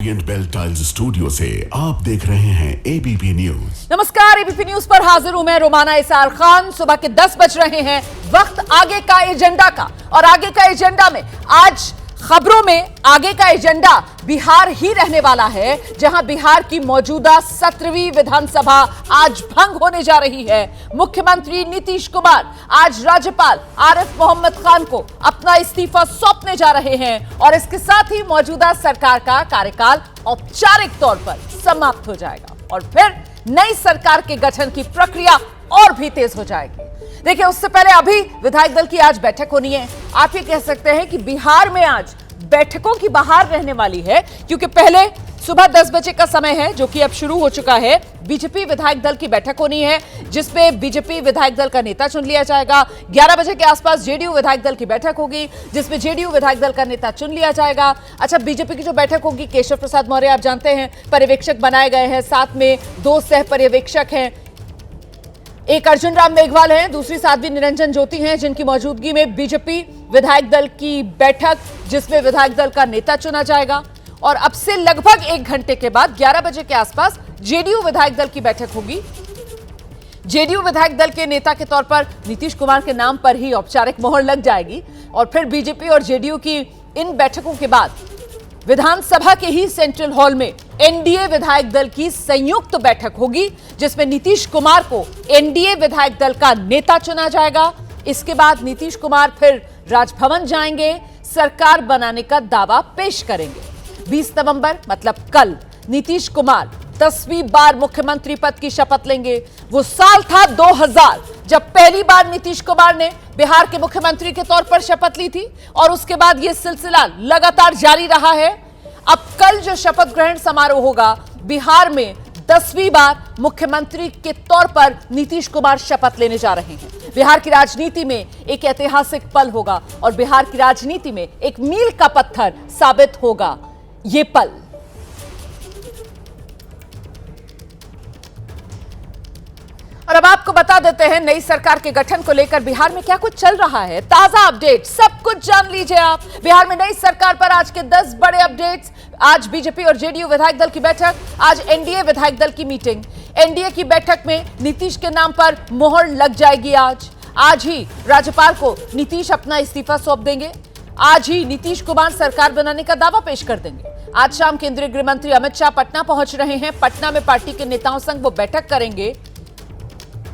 Bell tiles studio से आप देख रहे हैं एबीपी न्यूज। नमस्कार, एबीपी न्यूज पर हाजिर हूं मैं रोमाना इसार खान। सुबह के 10 बज रहे हैं, वक्त आगे का एजेंडा का। और आगे का एजेंडा में आज खबरों में आगे का एजेंडा बिहार ही रहने वाला है, जहां बिहार की मौजूदा 17वीं विधानसभा आज भंग होने जा रही है। मुख्यमंत्री नीतीश कुमार आज राज्यपाल आरिफ मोहम्मद खान को अपना इस्तीफा सौंपने जा रहे हैं और इसके साथ ही मौजूदा सरकार का कार्यकाल औपचारिक तौर पर समाप्त हो जाएगा और फिर नई सरकार के गठन की प्रक्रिया और भी तेज हो जाएगी। देखिए, उससे पहले अभी विधायक दल की आज बैठक होनी है। आप ये कह सकते हैं कि बिहार में आज बैठकों की बहार रहने वाली है, क्योंकि पहले सुबह 10 बजे का समय है, जो कि अब शुरू हो चुका है। बीजेपी विधायक दल की बैठक होनी है, जिसमें बीजेपी विधायक दल का नेता चुन लिया जाएगा। 11 बजे के आसपास जेडीयू विधायक दल की बैठक होगी, जिसमें जेडीयू विधायक दल का नेता चुन लिया जाएगा। अच्छा, बीजेपी की जो बैठक होगी, केशव प्रसाद मौर्य आप जानते हैं पर्यवेक्षक बनाए गए हैं, साथ में 2 सह पर्यवेक्षक हैं। एक अर्जुन राम मेघवाल हैं, दूसरी साध्वी निरंजन ज्योति हैं, जिनकी मौजूदगी में बीजेपी विधायक दल की बैठक, जिसमें विधायक दल का नेता चुना जाएगा। और अब से लगभग 1 घंटे के बाद 11 बजे के आसपास जेडीयू विधायक दल की बैठक होगी। जेडीयू विधायक दल के नेता के तौर पर नीतीश कुमार के नाम पर ही औपचारिक मोहर लग जाएगी और फिर बीजेपी और जेडीयू की इन बैठकों के बाद विधानसभा के ही सेंट्रल हॉल में एनडीए विधायक दल की संयुक्त बैठक होगी, जिसमें नीतीश कुमार को एनडीए विधायक दल का नेता चुना जाएगा। इसके बाद नीतीश कुमार फिर राजभवन जाएंगे, सरकार बनाने का दावा पेश करेंगे। 20 नवंबर मतलब कल नीतीश कुमार 10वीं बार मुख्यमंत्री पद की शपथ लेंगे। वो साल था 2000, जब पहली बार नीतीश कुमार ने बिहार के मुख्यमंत्री के तौर पर शपथ ली थी और उसके बाद यह सिलसिला लगातार जारी रहा है। अब कल जो शपथ ग्रहण समारोह होगा, बिहार में 10वीं बार मुख्यमंत्री के तौर पर नीतीश कुमार शपथ लेने जा रहे हैं। बिहार की राजनीति में एक ऐतिहासिक पल होगा और बिहार की राजनीति में एक मील का पत्थर साबित होगा ये पल। और अब आपको बता देते हैं नई सरकार के गठन को लेकर बिहार में क्या कुछ चल रहा है। ताजा अपडेट सब कुछ जान लीजिए आप। बिहार में नई सरकार पर आज के 10 बड़े अपडेट्स। आज बीजेपी और जेडीयू विधायक दल की बैठक, आज एनडीए विधायक दल की मीटिंग। एनडीए की बैठक में नीतीश के नाम पर मोहर लग जाएगी। आज ही राज्यपाल को नीतीश अपना इस्तीफा सौंप देंगे। आज ही नीतीश कुमार सरकार बनाने का दावा पेश कर देंगे। आज शाम केंद्रीय गृह मंत्री अमित शाह पटना पहुंच रहे हैं। पटना में पार्टी के नेताओं संग वो बैठक करेंगे।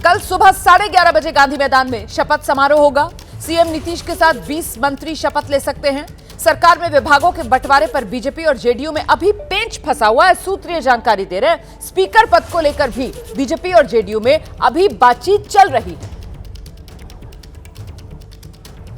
कल सुबह 11:30 बजे गांधी मैदान में शपथ समारोह होगा। सीएम नीतीश के साथ 20 मंत्री शपथ ले सकते हैं। सरकार में विभागों के बंटवारे पर बीजेपी और जेडीयू में अभी पेंच फंसा हुआ है, सूत्रीय जानकारी दे रहे हैं। स्पीकर पद को लेकर भी बीजेपी और जेडीयू में अभी बातचीत चल रही है।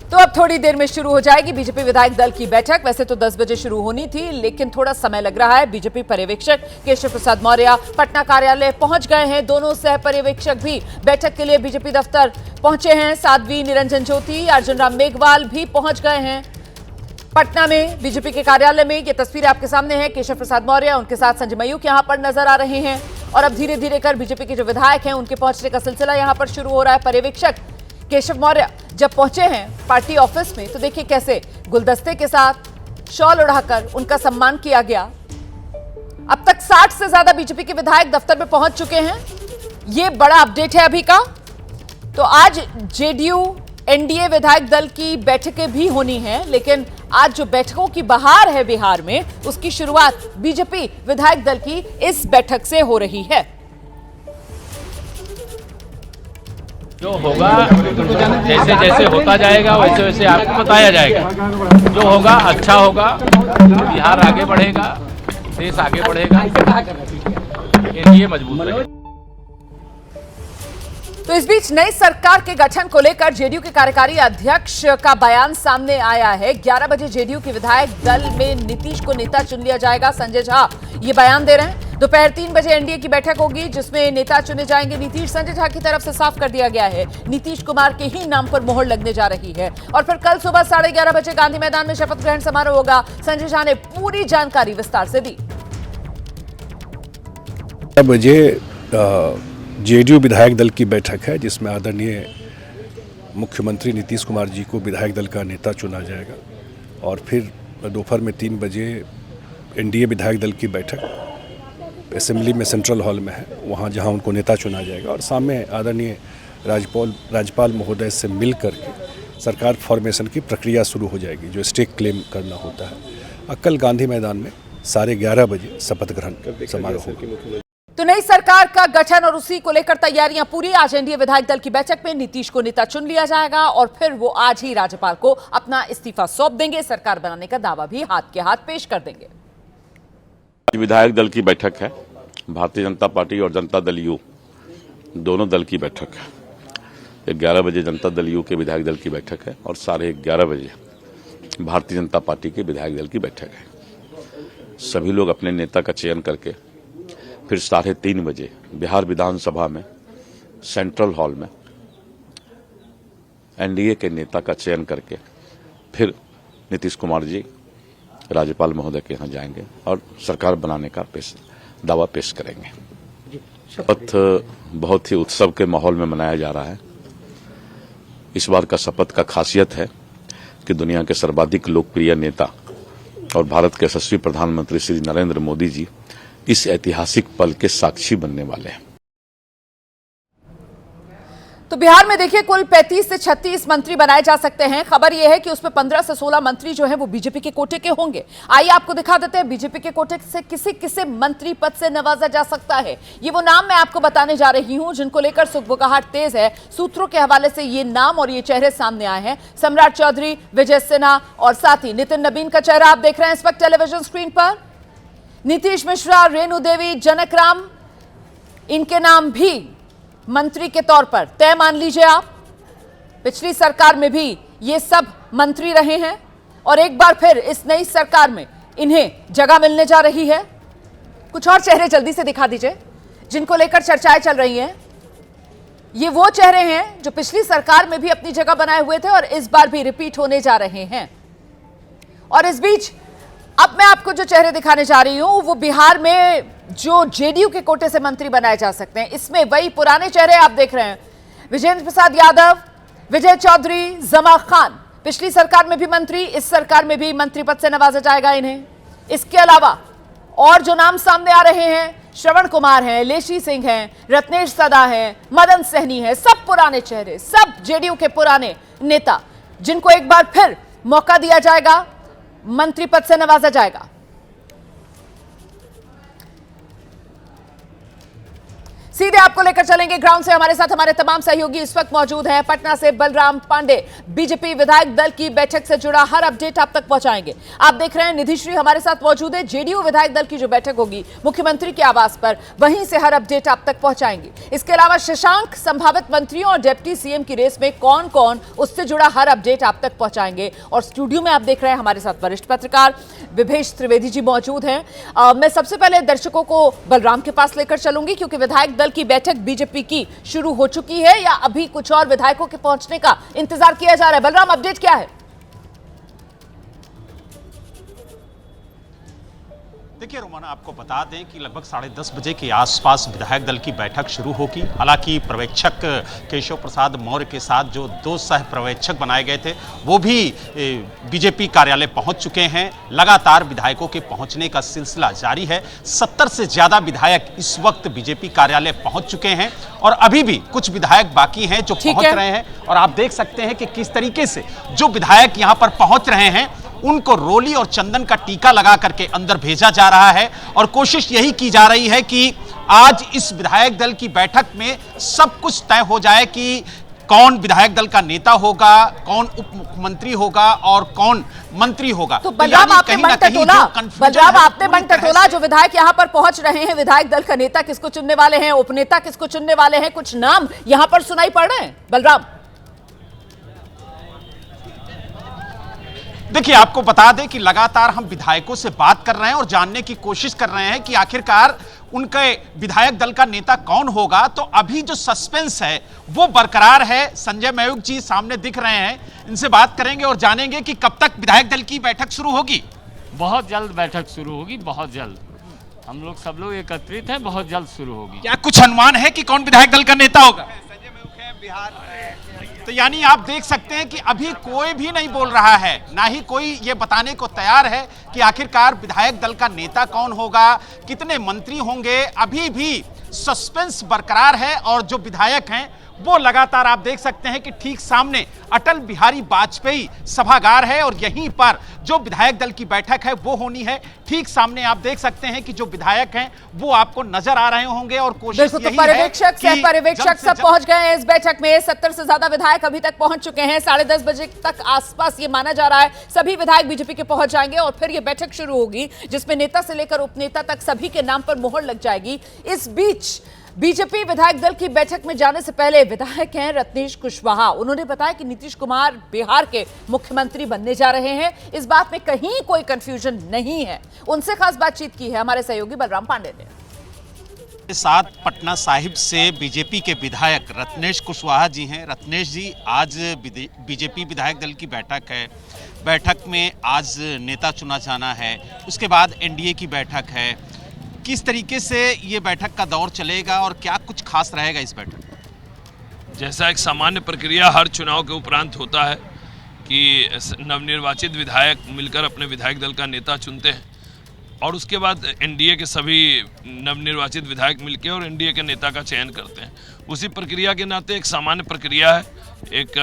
तो अब थोड़ी देर में शुरू हो जाएगी बीजेपी विधायक दल की बैठक। वैसे तो 10 बजे शुरू होनी थी, लेकिन थोड़ा समय लग रहा है। बीजेपी पर्यवेक्षक केशव प्रसाद मौर्य पटना कार्यालय पहुंच गए हैं। दोनों सह पर्यवेक्षक भी बैठक के लिए बीजेपी दफ्तर पहुंचे हैं। साध्वी निरंजन ज्योति, अर्जुन राम मेघवाल भी पहुंच गए हैं पटना में बीजेपी के कार्यालय में। ये तस्वीर आपके सामने है। केशव प्रसाद मौर्य, उनके साथ संजय मयूख यहां पर नजर आ रहे हैं। और अब धीरे धीरे कर बीजेपी के जो विधायक हैं, उनके पहुंचने का सिलसिला यहां पर शुरू हो रहा है। पर्यवेक्षक केशव मौर्य जब पहुंचे हैं पार्टी ऑफिस में, तो देखिए कैसे गुलदस्ते के साथ शॉल उड़ाकर उनका सम्मान किया गया। अब तक 60 से ज्यादा बीजेपी के विधायक दफ्तर में पहुंच चुके हैं। यह बड़ा अपडेट है अभी का। तो आज जेडीयू एनडीए विधायक दल की बैठकें भी होनी हैं, लेकिन आज जो बैठकों की बहार है बिहार में, उसकी शुरुआत बीजेपी विधायक दल की इस बैठक से हो रही है। जो होगा जैसे जैसे होता जाएगा वैसे वैसे आपको बताया जाएगा। जो होगा अच्छा होगा, बिहार आगे बढ़ेगा, देश आगे बढ़ेगा, एनडीए मजबूत रहेगा। तो इस बीच नई सरकार के गठन को लेकर जेडीयू के कार्यकारी अध्यक्ष का बयान सामने आया है। 11 बजे जेडीयू के विधायक दल में नीतीश को नेता चुन लिया जाएगा। संजय झा ये बयान दे रहे हैं। दोपहर 3 बजे एनडीए की बैठक होगी, जिसमें नेता चुने जाएंगे नीतीश। संजय झा की तरफ से साफ कर दिया गया है, नीतीश कुमार के ही नाम पर मोहर लगने जा रही है। और फिर कल सुबह 11:30 बजे गांधी मैदान में शपथ ग्रहण समारोह होगा। संजय झा ने पूरी जानकारी विस्तार से दी। बजे जेडीयू विधायक दल की बैठक है, जिसमें आदरणीय मुख्यमंत्री नीतीश कुमार जी को विधायक दल का नेता चुना जाएगा। और फिर दोपहर में 3 बजे एनडीए विधायक दल की बैठक असेंबली में सेंट्रल हॉल में है, वहाँ जहाँ उनको नेता चुना जाएगा और सामने आदरणीय राज्यपाल महोदय से मिल करके सरकार फॉर्मेशन की प्रक्रिया शुरू हो जाएगी, जो स्टेक क्लेम करना होता है। कल गांधी मैदान में 11:30 बजे शपथ ग्रहण समारोह होगा। तो नई सरकार का गठन और उसी को लेकर तैयारियां पूरी। आज एनडीए विधायक दल की बैठक में नीतीश को नेता चुन लिया जाएगा और फिर वो आज ही राज्यपाल को अपना इस्तीफा सौंप देंगे। सरकार बनाने का दावा भी हाथ के हाथ पेश कर देंगे। विधायक दल की बैठक है, भारतीय जनता पार्टी और जनता दल यू दोनों दल की बैठक है। 11 बजे जनता दल यू के विधायक दल की बैठक है और 11:30 बजे भारतीय जनता पार्टी के विधायक दल की बैठक है। सभी लोग अपने नेता का चयन करके फिर 3:30 बजे बिहार विधानसभा में सेंट्रल हॉल में एनडीए के नेता का चयन करके फिर नीतीश कुमार जी राज्यपाल महोदय के यहाँ जाएंगे और सरकार बनाने का दावा पेश करेंगे। शपथ बहुत ही उत्सव के माहौल में मनाया जा रहा है। इस बार का शपथ का खासियत है कि दुनिया के सर्वाधिक लोकप्रिय नेता और भारत के यशस्वी प्रधानमंत्री श्री नरेंद्र मोदी जी इस ऐतिहासिक पल के साक्षी बनने वाले हैं। तो बिहार में देखिए कुल 35 से 36 मंत्री बनाए जा सकते हैं। खबर यह है कि उसमें 15 से 16 मंत्री जो हैं वो बीजेपी के कोटे के होंगे। आइए आपको दिखा देते हैं बीजेपी के कोटे से किसे मंत्री पद से नवाजा जा सकता है। ये वो नाम मैं आपको बताने जा रही हूं जिनको लेकर सुगबुगाहट तेज है। सूत्रों के हवाले से ये नाम और ये चेहरे सामने आए हैं। सम्राट चौधरी, विजय सिन्हा और साथ ही नितिन नबीन का चेहरा आप देख रहे हैं इस वक्त टेलीविजन स्क्रीन पर। नीतीश मिश्रा, रेणु देवी, जनक राम, इनके नाम भी मंत्री के तौर पर तय मान लीजिए आप। पिछली सरकार में भी ये सब मंत्री रहे हैं और एक बार फिर इस नई सरकार में इन्हें जगह मिलने जा रही है। कुछ और चेहरे जल्दी से दिखा दीजिए जिनको लेकर चर्चाएं चल रही हैं। ये वो चेहरे हैं जो पिछली सरकार में भी अपनी जगह बनाए हुए थे और इस बार भी रिपीट होने जा रहे हैं। और इस बीच अब मैं आपको जो चेहरे दिखाने जा रही हूं वो बिहार में जो जेडीयू के कोटे से मंत्री बनाए जा सकते हैं। इसमें वही पुराने चेहरे आप देख रहे हैं। विजेंद्र प्रसाद यादव, विजय चौधरी, जमा खान पिछली सरकार में भी मंत्री, इस सरकार में भी मंत्री पद से नवाजा जाएगा इन्हें। इसके अलावा और जो नाम सामने आ रहे हैं, श्रवण कुमार हैं, लेशी सिंह हैं, रत्नेश सदा हैं, मदन सहनी है, सब पुराने चेहरे, सब जेडीयू के पुराने नेता जिनको एक बार फिर मौका दिया जाएगा, मंत्री पद से नवाजा जाएगा। सीधे आपको लेकर चलेंगे ग्राउंड से। हमारे साथ हमारे तमाम सहयोगी इस वक्त मौजूद हैं। पटना से बलराम पांडे बीजेपी विधायक दल की बैठक से जुड़ा हर अपडेट आप तक पहुंचाएंगे। आप देख रहे हैं निधिश्री हमारे साथ मौजूद है। जेडीयू विधायक दल की जो बैठक होगी मुख्यमंत्री के आवास पर, वहीं से हर अपडेट आप तक पहुंचाएंगे। इसके अलावा शशांक संभावित मंत्रियों और डिप्टी सीएम की रेस में कौन कौन, उससे जुड़ा हर अपडेट आप तक पहुंचाएंगे। और स्टूडियो में आप देख रहे हैं हमारे साथ वरिष्ठ पत्रकार विभेश त्रिवेदी जी मौजूद हैं। मैं सबसे पहले दर्शकों को बलराम के पास लेकर चलूंगी क्योंकि विधायक की बैठक बीजेपी की शुरू हो चुकी है या अभी कुछ और विधायकों के पहुंचने का इंतजार किया जा रहा है। बलराम, अपडेट क्या है? देखिए रोमाना, आपको बता दें कि लगभग 10:30 बजे के आसपास विधायक दल की बैठक शुरू होगी। हालांकि पर्यवेक्षक केशव प्रसाद मौर्य के साथ जो 2 सह पर्यवेक्षक बनाए गए थे वो भी बीजेपी कार्यालय पहुंच चुके हैं। लगातार विधायकों के पहुंचने का सिलसिला जारी है। 70 से ज्यादा विधायक इस वक्त बीजेपी कार्यालय पहुंच चुके हैं और अभी भी कुछ विधायक बाकी हैं जो पहुंच रहे हैं। और आप देख सकते हैं कि किस तरीके से जो विधायक यहां पर पहुंच रहे हैं उनको रोली और चंदन का टीका लगा करके अंदर भेजा जा रहा है। और कोशिश यही की जा रही है कि आज इस विधायक दल की बैठक में सब कुछ तय हो जाए कि कौन विधायक दल का नेता होगा, कौन उप मुख्यमंत्री होगा और कौन मंत्री होगा। तो बलराम आपने मन टटोला जो विधायक यहां पर पहुंच रहे हैं, विधायक दल का नेता किसको चुनने वाले हैं, उपनेता किसको चुनने वाले हैं, कुछ नाम यहां पर सुनाई पड़ रहे हैं। बलराम, देखिए आपको बता दें कि लगातार हम विधायकों से बात कर रहे हैं और जानने की कोशिश कर रहे हैं कि आखिरकार उनके विधायक दल का नेता कौन होगा। तो अभी जो सस्पेंस है वो बरकरार है। संजय मयूख जी सामने दिख रहे हैं, इनसे बात करेंगे और जानेंगे कि कब तक विधायक दल की बैठक शुरू होगी। बहुत जल्द बैठक शुरू होगी, बहुत जल्द। हम लोग सब लोग एकत्रित हैं, बहुत जल्द शुरू होगी। क्या कुछ अनुमान है कि कौन विधायक दल का नेता होगा? तो यानी आप देख सकते हैं कि अभी कोई भी नहीं बोल रहा है, ना ही कोई ये बताने को तैयार है कि आखिरकार विधायक दल का नेता कौन होगा, कितने मंत्री होंगे। अभी भी सस्पेंस बरकरार है और जो विधायक हैं वो लगातार आप देख सकते हैं कि ठीक सामने अटल बिहारी वाजपेयी सभागार है और यहीं पर जो विधायक दल की बैठक है वो होनी है। ठीक सामने आप देख सकते हैं कि जो विधायक हैं वो आपको नजर आ रहे होंगे और कोशिश तो यही पर्यवेक्षक है सह पर्यवेक्षक सब पहुंच गए हैं इस बैठक में। 70 से ज्यादा विधायक अभी तक पहुंच चुके हैं। 10:30 बजे तक आसपास ये माना जा रहा है सभी विधायक बीजेपी के पहुंच जाएंगे और फिर ये बैठक शुरू होगी जिसमें नेता से लेकर उपनेता तक सभी के नाम पर मोहर लग जाएगी। इस बीच बीजेपी विधायक दल की बैठक में जाने से पहले विधायक हैं रत्नेश कुशवाहा। उन्होंने बताया कि नीतीश कुमार बिहार के मुख्यमंत्री बनने जा रहे हैं। इस बात में कहीं कोई कंफ्यूजन नहीं है। उनसे खास बातचीत की है हमारे सहयोगी बलराम पांडे ने। साथ पटना साहिब से बीजेपी के विधायक रत्नेश कुशवाहा जी हैं। रत्नेश जी, आज बीजेपी विधायक दल की बैठक है। बैठक में आज नेता चुना जाना है, उसके बाद एनडीए की बैठक है। किस तरीके से ये बैठक का दौर चलेगा और क्या कुछ खास रहेगा इस बैठक में? जैसा एक सामान्य प्रक्रिया हर चुनाव के उपरांत होता है कि नवनिर्वाचित विधायक मिलकर अपने विधायक दल का नेता चुनते हैं और उसके बाद एनडीए के सभी नवनिर्वाचित विधायक मिलकर और एनडीए के नेता का चयन करते हैं। उसी प्रक्रिया के नाते एक सामान्य प्रक्रिया है, एक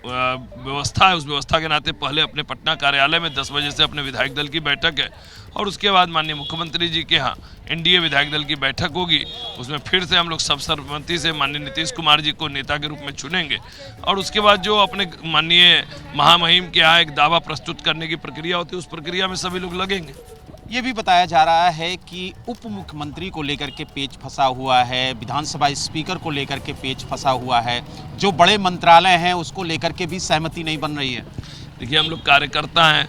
व्यवस्था है। उस व्यवस्था के नाते पहले अपने पटना कार्यालय में 10 बजे से अपने विधायक दल की बैठक है और उसके बाद माननीय मुख्यमंत्री जी के यहाँ एनडीए विधायक दल की बैठक होगी। उसमें फिर से हम लोग सर्वसम्मति से माननीय नीतीश कुमार जी को नेता के रूप में चुनेंगे और उसके बाद जो अपने माननीय महामहिम के यहाँ एक दावा प्रस्तुत करने की प्रक्रिया होती है उस प्रक्रिया में सभी लोग लगेंगे। ये भी बताया जा रहा है कि उप मुख्यमंत्री को लेकर के पेच फंसा हुआ है, विधानसभा स्पीकर को लेकर के पेच फंसा हुआ है, जो बड़े मंत्रालय हैं उसको लेकर के भी सहमति नहीं बन रही है। देखिए, हम लोग कार्यकर्ता हैं,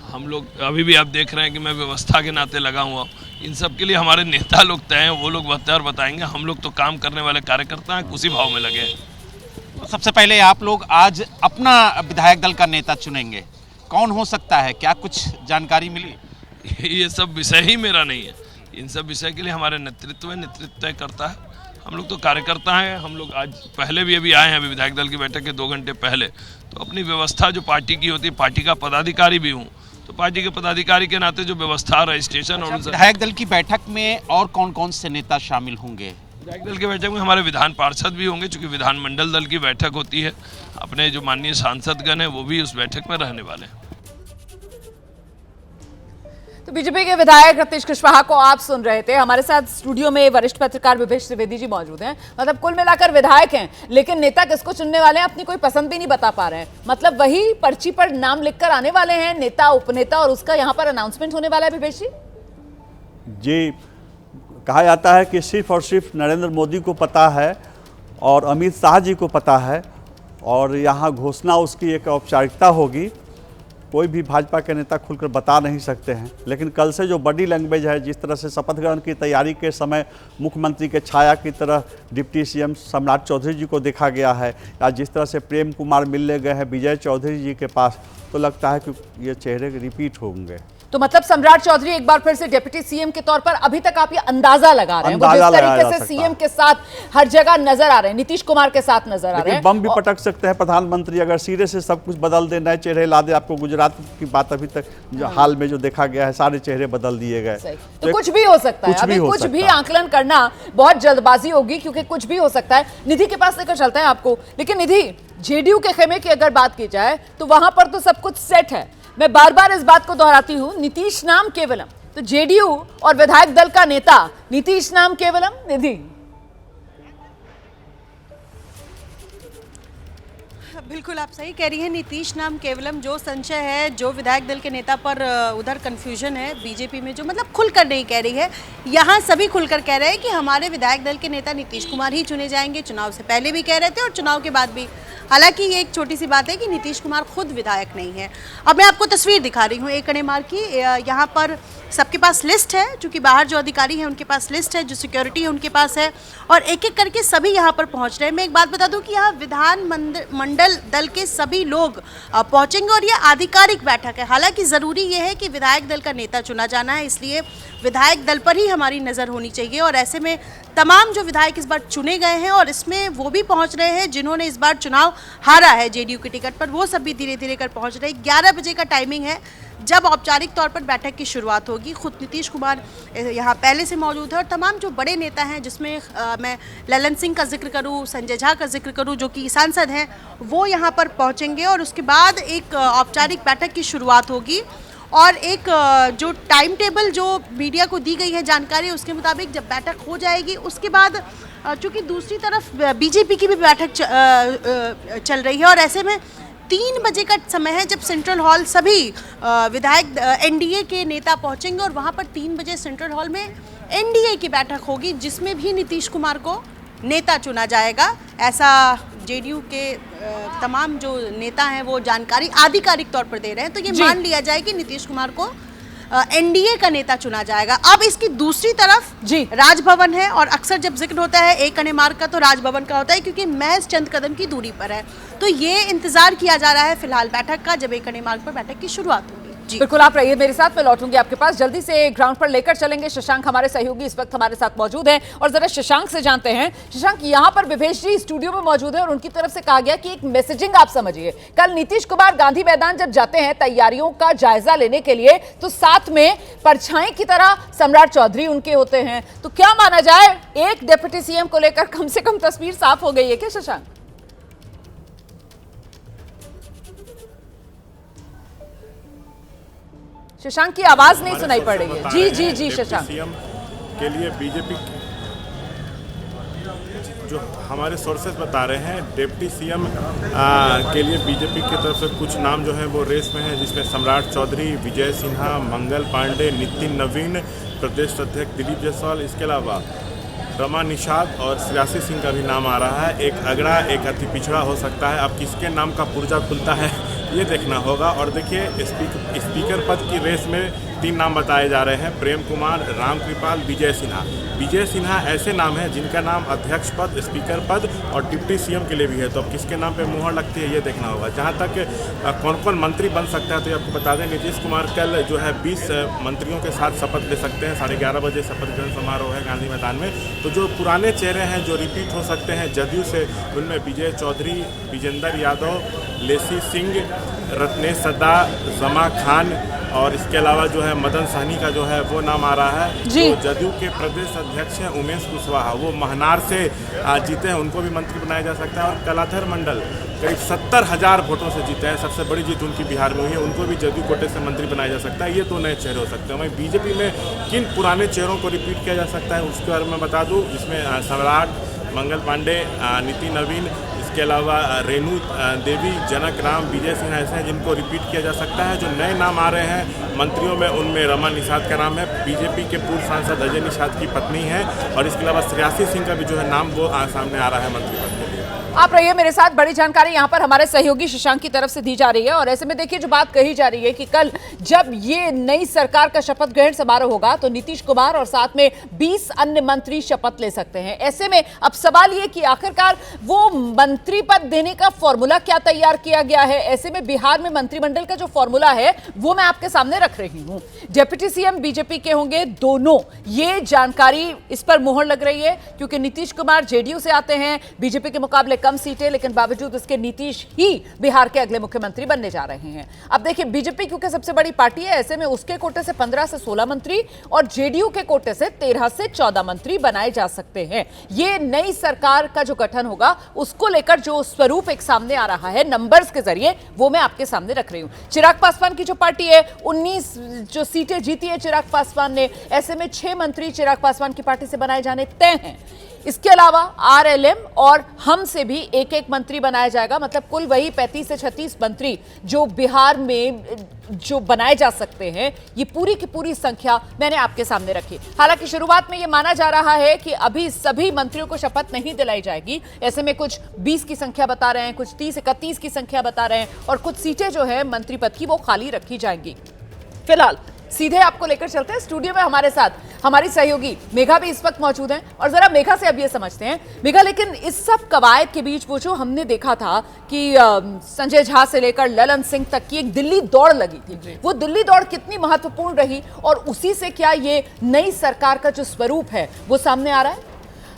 हम लोग अभी भी आप देख रहे हैं कि मैं व्यवस्था के नाते लगा हुआ हूँ। इन सब के लिए हमारे नेता लोग तय हैं, वो लोग बेहतर बताएंगे। हम लोग तो काम करने वाले कार्यकर्ता हैं, उसी भाव में लगे हैं। सबसे पहले आप लोग आज अपना विधायक दल का नेता चुनेंगे, कौन हो सकता है, क्या कुछ जानकारी मिली? ये सब विषय ही मेरा नहीं है। इन सब विषय के लिए हमारे नेतृत्व तय करता है। हम लोग तो कार्यकर्ता हैं। हम लोग आज पहले भी अभी आए हैं, अभी विधायक दल की बैठक के 2 घंटे पहले। तो अपनी व्यवस्था जो पार्टी की होती है, पार्टी का पदाधिकारी भी हूँ, तो पार्टी के पदाधिकारी के नाते जो व्यवस्था रजिस्ट्रेशन और विधायक दल की बैठक में और कौन कौन से नेता शामिल होंगे? विधायक दल की बैठक में हमारे विधान पार्षद भी होंगे, चूँकि विधानमंडल दल की बैठक होती है। अपने जो माननीय सांसदगण हैं वो भी उस बैठक में रहने वाले हैं। तो बीजेपी के विधायक रत्नेश कुशवाहा को आप सुन रहे थे। हमारे साथ स्टूडियो में वरिष्ठ पत्रकार विवेश त्रिवेदी जी मौजूद हैं। मतलब कुल मिलाकर विधायक हैं, लेकिन नेता किसको चुनने वाले हैं अपनी कोई पसंद भी नहीं बता पा रहे हैं। मतलब वही पर्ची पर नाम लिखकर आने वाले हैं नेता उपनेता और उसका यहाँ पर अनाउंसमेंट होने वाला है। विवेश जी, कहा जाता है कि सिर्फ और सिर्फ नरेंद्र मोदी को पता है और अमित शाह जी को पता है और यहाँ घोषणा उसकी एक औपचारिकता होगी। कोई भी भाजपा के नेता खुलकर बता नहीं सकते हैं, लेकिन कल से जो बॉडी लैंग्वेज है, जिस तरह से शपथ ग्रहण की तैयारी के समय मुख्यमंत्री के छाया की तरह डिप्टी सीएम सम्राट चौधरी जी को देखा गया है, या जिस तरह से प्रेम कुमार मिलने गए हैं विजय चौधरी जी के पास, तो लगता है कि ये चेहरे रिपीट होंगे। तो मतलब सम्राट चौधरी एक बार फिर से डिप्टी सीएम के तौर पर अभी तक आप ये अंदाजा लगा रहे हैं, वो जिस तरीके से सीएम के साथ हर जगह नजर आ रहे हैं, नीतीश कुमार के साथ नजर आ रहे हैं। बम भी पटक सकते हैं प्रधानमंत्री अगर सिरे से सब कुछ बदल दे, नए चेहरे ला दे। आपको गुजरात की बात अभी तक हाल में जो देखा गया है, सारे चेहरे बदल दिए गए। तो कुछ भी हो सकता है, अभी कुछ भी आंकलन करना बहुत जल्दबाजी होगी, क्योंकि कुछ भी हो सकता है। निधि के पास लेकर चलते हैं आपको। लेकिन निधि, जेडीयू के खेमे की अगर बात की जाए तो वहां पर तो सब कुछ सेट है। मैं बार बार इस बात को दोहराती हूं, नीतीश नाम केवलम। तो जेडीयू और विधायक दल का नेता नीतीश नाम केवलम। निधि, बिल्कुल आप सही कह रही हैं, नीतीश नाम केवलम। जो संशय है, जो विधायक दल के नेता पर उधर कंफ्यूजन है बीजेपी में, जो मतलब खुलकर नहीं कह रही है, यहाँ सभी खुलकर कह रहे हैं कि हमारे विधायक दल के नेता नीतीश कुमार ही चुने जाएंगे। चुनाव से पहले भी कह रहे थे और चुनाव के बाद भी। हालांकि ये एक छोटी सी बात है कि नीतीश कुमार खुद विधायक नहीं है। अब मैं आपको तस्वीर दिखा रही हूँ एक अणेमार की। यहाँ पर सबके पास लिस्ट है, क्योंकि बाहर जो अधिकारी हैं उनके पास लिस्ट है, जो सिक्योरिटी है उनके पास है, और एक एक करके सभी यहाँ पर पहुँच रहे हैं। मैं एक बात बता दूँ कि यहाँ विधान मंडल दल के सभी लोग पहुँचेंगे और ये आधिकारिक बैठक है। हालांकि ज़रूरी ये है कि विधायक दल का नेता चुना जाना है, इसलिए विधायक दल पर ही हमारी नज़र होनी चाहिए। और ऐसे में तमाम जो विधायक इस बार चुने गए हैं और इसमें वो भी पहुंच रहे हैं जिन्होंने इस बार चुनाव हारा है जेडीयू की टिकट पर, वो सब भी धीरे धीरे कर पहुंच रहे हैं। 11 बजे का टाइमिंग है जब औपचारिक तौर पर बैठक की शुरुआत होगी। खुद नीतीश कुमार यहाँ पहले से मौजूद है और तमाम जो बड़े नेता हैं, जिसमें मैं ललन सिंह का जिक्र करूँ, संजय झा का जिक्र करूँ जो कि सांसद हैं, वो यहाँ पर पहुँचेंगे और उसके बाद एक औपचारिक बैठक की शुरुआत होगी। और एक जो टाइम टेबल जो मीडिया को दी गई है जानकारी, उसके मुताबिक जब बैठक हो जाएगी उसके बाद चूँकि दूसरी तरफ बीजेपी की भी बैठक चल रही है और ऐसे में 3 बजे का समय है जब सेंट्रल हॉल सभी विधायक एनडीए के नेता पहुंचेंगे और वहां पर 3 बजे सेंट्रल हॉल में एनडीए की बैठक होगी जिसमें भी नीतीश कुमार को नेता चुना जाएगा। ऐसा जेडीयू के तमाम जो नेता हैं वो जानकारी आधिकारिक तौर पर दे रहे हैं। तो ये मान लिया जाए कि नीतीश कुमार को एनडीए का नेता चुना जाएगा। अब इसकी दूसरी तरफ राजभवन है और अक्सर जब जिक्र होता है एक अणेमार का तो राजभवन का होता है, क्योंकि महज चंद कदम की दूरी पर है। तो ये इंतजार किया जा रहा है फिलहाल बैठक का, जब एक अणेमार पर बैठक की शुरुआत होगी। बिल्कुल, आप रहिए मेरे साथ, मैं लौटूंगी आपके पास। जल्दी से ग्राउंड पर लेकर चलेंगे। शशांक हमारे सहयोगी इस वक्त हमारे साथ मौजूद हैं और जरा शशांक से जानते हैं। शशांक, यहाँ पर विवेश जी स्टूडियो में मौजूद है और उनकी तरफ से कहा गया कि एक मैसेजिंग आप समझिए। कल नीतीश कुमार गांधी मैदान जब जाते हैं तैयारियों का जायजा लेने के लिए, तो साथ में परछाई की तरह सम्राट चौधरी उनके होते हैं। तो क्या माना जाए, एक डिप्टी सीएम को लेकर कम से कम तस्वीर साफ हो गई है क्या शशांक? शशांक की आवाज नहीं सुनाई पड़ रही है। जी जी जी शशांक। सीएम के लिए बीजेपी जो हमारे सोर्सेस बता रहे हैं, डिप्टी सीएम के लिए बीजेपी की तरफ से कुछ नाम जो है वो रेस में है, जिसमें सम्राट चौधरी, विजय सिन्हा, मंगल पांडे, नितिन नवीन, प्रदेश अध्यक्ष दिलीप जायसवाल, इसके अलावा रमा निषाद और श्रेयासी सिंह का भी नाम आ रहा है। एक अगड़ा, एक अति पिछड़ा हो सकता है। अब किसके नाम का पुर्जा खुलता है ये देखना होगा। और देखिए, स्पीकर पद की रेस में 3 नाम बताए जा रहे हैं, प्रेम कुमार, राम कृपाल, विजय सिन्हा। विजय सिन्हा ऐसे नाम हैं जिनका नाम अध्यक्ष पद, स्पीकर पद और डिप्टी सीएम के लिए भी है। तो अब किसके नाम पे मुहर लगती है ये देखना होगा। जहाँ तक कौन कौन मंत्री बन सकता है, तो आपको बता दें नीतीश कुमार कल जो है 20 मंत्रियों के साथ शपथ ले सकते हैं। 11:30 बजे शपथ ग्रहण समारोह है गांधी मैदान में। तो जो पुराने चेहरे हैं जो रिपीट हो सकते हैं जदयू से, उनमें विजय चौधरी, विजेंद्र यादव, लेसी सिंह, रत्नेश सदा, जमा खान और इसके अलावा जो है मदन सहनी का जो है वो नाम आ रहा है। जो जदयू के प्रदेश अध्यक्ष हैं उमेश कुशवाहा, वो महनार से जीते हैं, उनको भी मंत्री बनाया जा सकता है। और कलाधर मंडल करीब 70,000 वोटों से जीते हैं, सबसे बड़ी जीत उनकी बिहार में हुई है, उनको भी जदयू कोटे से मंत्री बनाया जा सकता है। ये 2 नए चेहरे हो सकते हैं। वहीं बीजेपी में किन पुराने चेहरों को रिपीट किया जा सकता है उसके बारे में बता दूँ। इसमें सम्राट, मंगल पांडे, नितिन नवीन, इसके अलावा रेणु देवी, जनक राम, विजय सिन्हा ऐसे हैं जिनको रिपीट किया जा सकता है। जो नए नाम आ रहे हैं मंत्रियों में, उनमें रमा निषाद का नाम है, बीजेपी के पूर्व सांसद अजय निषाद की पत्नी है, और इसके अलावा श्रेयासी सिंह का भी जो है नाम वो सामने आ रहा है मंत्री पद के लिए। आप रहिए मेरे साथ, बड़ी जानकारी यहाँ पर हमारे सहयोगी शशांक की तरफ से दी जा रही है। और ऐसे में देखिए, जो बात कही जा रही है कि कल जब ये नई सरकार का शपथ ग्रहण समारोह होगा तो नीतीश कुमार और साथ में 20 अन्य मंत्री शपथ ले सकते हैं। ऐसे में अब सवाल ये कि आखिरकार वो मंत्री पद देने का फॉर्मूला क्या तैयार किया गया है। ऐसे में बिहार में मंत्रिमंडल का जो फॉर्मूला है वो मैं आपके सामने रख रही हूँ। डिप्टी सीएम बीजेपी के होंगे दोनों, ये जानकारी इस पर मुहर लग रही है, क्योंकि नीतीश कुमार जेडीयू से आते हैं, बीजेपी के मुकाबले कम सीटें, लेकिन बावजूद इसके नीतीश ही बिहार के अगले मुख्यमंत्री बनने जा रहे हैं। अब देखिए, बीजेपी क्योंकि सबसे बड़ी पार्टी है, ऐसे में उसके कोटे से 15 से 16 मंत्री और जेडीयू के कोटे से 13 से 14 मंत्री बनाए जा सकते हैं। ये नई सरकार का जो गठन होगा उसको लेकर जो स्वरूप एक सामने आ रहा है नंबर्स के जरिए, वो मैं आपके सामने रख रही हूं। चिराग पासवान की जो पार्टी है, 19 जो सीटें जीती है चिराग पासवान ने, ऐसे में 6 मंत्री चिराग पासवान की पार्टी से बनाए जाने तय हैं। इसके अलावा आरएलएम और हम से भी एक एक मंत्री बनाया जाएगा, मतलब कुल वही 35 से 36 मंत्री जो बिहार में जो बनाए जा सकते हैं, ये पूरी की पूरी संख्या मैंने आपके सामने रखी। हालांकि शुरुआत में ये माना जा रहा है कि अभी सभी मंत्रियों को शपथ नहीं दिलाई जाएगी, ऐसे में कुछ 20 की संख्या बता रहे हैं, कुछ 30-31 की संख्या बता रहे हैं, और कुछ सीटें जो है मंत्री पद की वो खाली रखी जाएंगी। फिलहाल सीधे आपको लेकर चलते हैं स्टूडियो में, हमारे साथ हमारी सहयोगी मेघा भी इस वक्त मौजूद हैं, और जरा मेघा से अब ये समझते हैं। मेघा, लेकिन इस सब कवायद के बीच वो जो हमने देखा था कि संजय झा से लेकर ललन सिंह तक की एक दिल्ली दौड़ लगी थी, वो दिल्ली दौड़ कितनी महत्वपूर्ण रही, और उसी से क्या ये नई सरकार का जो स्वरूप है वो सामने आ रहा है?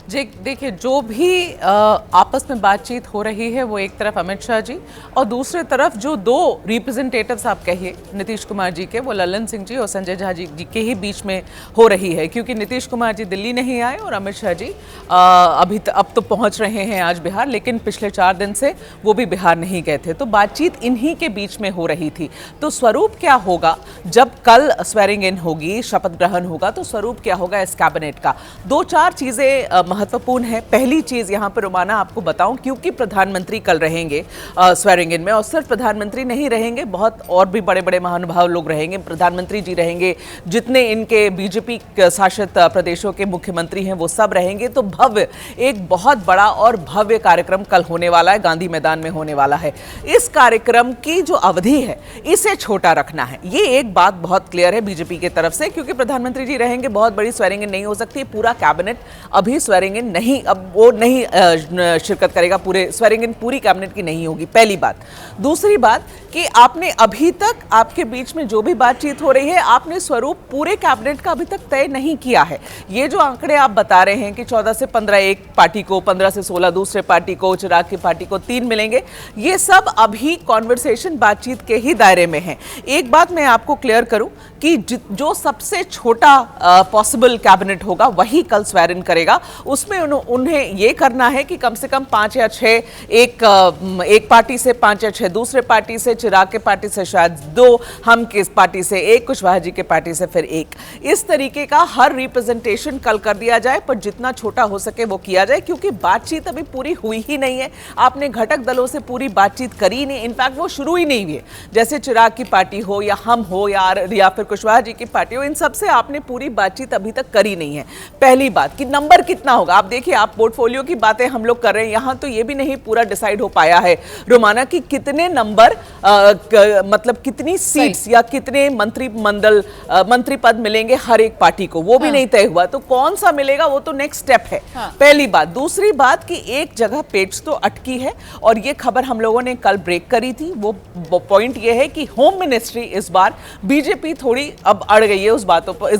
जी देखिए, जो भी आपस में बातचीत हो रही है वो एक तरफ अमित शाह जी और दूसरी तरफ जो दो रिप्रेजेंटेटिव्स आप कहिए नीतीश कुमार जी के, वो ललन सिंह जी और संजय झा जी के ही बीच में हो रही है, क्योंकि नीतीश कुमार जी दिल्ली नहीं आए और अमित शाह जी अब तो पहुंच रहे हैं आज बिहार, लेकिन पिछले 4 दिन से वो भी बिहार नहीं गए थे, तो बातचीत इन्हीं के बीच में हो रही थी। तो स्वरूप क्या होगा जब कल स्वेरिंग इन होगी, शपथ ग्रहण होगा, तो स्वरूप क्या होगा इस कैबिनेट का? 2-4 चीजें महत्वपूर्ण है। पहली चीज यहां पर रुमाना आपको बताऊं, क्योंकि प्रधानमंत्री कल रहेंगे स्वेरिंग इन में, और सिर्फ प्रधानमंत्री नहीं रहेंगे, बहुत और भी बड़े बड़े महानुभाव लोग रहेंगे। प्रधानमंत्री जी रहेंगे, जितने इनके बीजेपी शासित प्रदेशों के मुख्यमंत्री हैं वो सब रहेंगे। तो भव्य, एक बहुत बड़ा और भव्य कार्यक्रम कल होने वाला है, गांधी मैदान में होने वाला है। इस कार्यक्रम की जो अवधि है इसे छोटा रखना है, ये एक बात बहुत क्लियर है बीजेपी की तरफ से, क्योंकि प्रधानमंत्री जी रहेंगे, बहुत बड़ी स्वेरिंग इन नहीं हो सकती। पूरा कैबिनेट अभी स्वेरिंग इन नहीं, अब वो नहीं शिरकत करेगा, पूरे स्वेरिंग इन पूरी कैबिनेट की नहीं होगी, पहली बात। दूसरी बात कि आपने अभी तक आपके बीच में जो भी बातचीत हो रही है, आपने स्वरूप पूरे कैबिनेट का अभी तक तय नहीं किया है। ये जो आंकड़े आप बता रहे हैं कि 14 से 15 एक पार्टी को, 15 से 16 दूसरे पार्टी को, चिराग की पार्टी को 3 मिलेंगे, ये सब अभी कॉन्वर्सेशन, बातचीत के ही दायरे में है। एक बात मैं आपको क्लियर करूं कि जो सबसे छोटा पॉसिबल कैबिनेट होगा वही कल स्वेर इन करेगा। उसमें उन्हें ये करना है कि कम से कम 5 या 6 एक पार्टी से, 5 या 6 दूसरे पार्टी से, चिराग के पार्टी से शायद 2, हम किस पार्टी से 1, कुशवाहा जी के पार्टी से फिर 1, इस तरीके का हर रिप्रेजेंटेशन कल कर दिया जाए, पर जितना छोटा हो सके वो किया जाए, क्योंकि बातचीत अभी पूरी हुई ही नहीं है। आपने घटक दलों से पूरी बातचीत करी नहीं, इनफैक्ट वो शुरू ही नहीं हुई है। जैसे चिराग की पार्टी हो या हम हो या फिर कुशवाहा जी की पार्टी हो, इन सब से आपने पूरी बातचीत अभी तक करी नहीं है। पहली बात कि नंबर कितना होगा, आप देखिए, आप पोर्टफोलियो की बातें हम लोग कर रहे हैं, यहां तो ये भी नहीं पूरा डिसाइड हो पाया है रोमाना कि कितने नंबर, मतलब कितनी सीट्स या कितने मंत्री पद मिलेंगे हर एक पार्टी को, वो भी नहीं तय हुआ। तो कौन सा मिलेगा वो तो नेक्स्ट स्टेप है, पहली बात। दूसरी बात कि एक जगह पेच तो अटकी है, और ये खबर हम लोगों ने कल ब्रेक करी थी। वो पॉइंट ये है कि होम मिनिस्ट्री इस बार बीजेपी थोड़ी अब अड़ गई है इस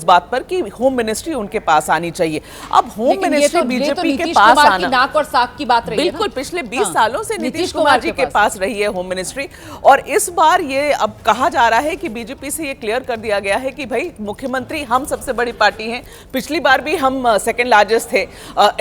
बात पर कि होम मिनिस्ट्री उनके पास आनी चाहिए। अब होम मिनिस्ट्री बीजेपी के पास आना, नाक और साख की बात रही है, बिल्कुल पिछले 20 सालों से नीतीश कुमार जी के पास रही है होम मिनिस्ट्री, और इस बार ये अब कहा जा रहा है कि बीजेपी से ये क्लियर कर दिया गया है कि भाई मुख्यमंत्री, हम सबसे बड़ी पार्टी हैं, पिछली बार भी हम सेकंड लार्जेस्ट थे,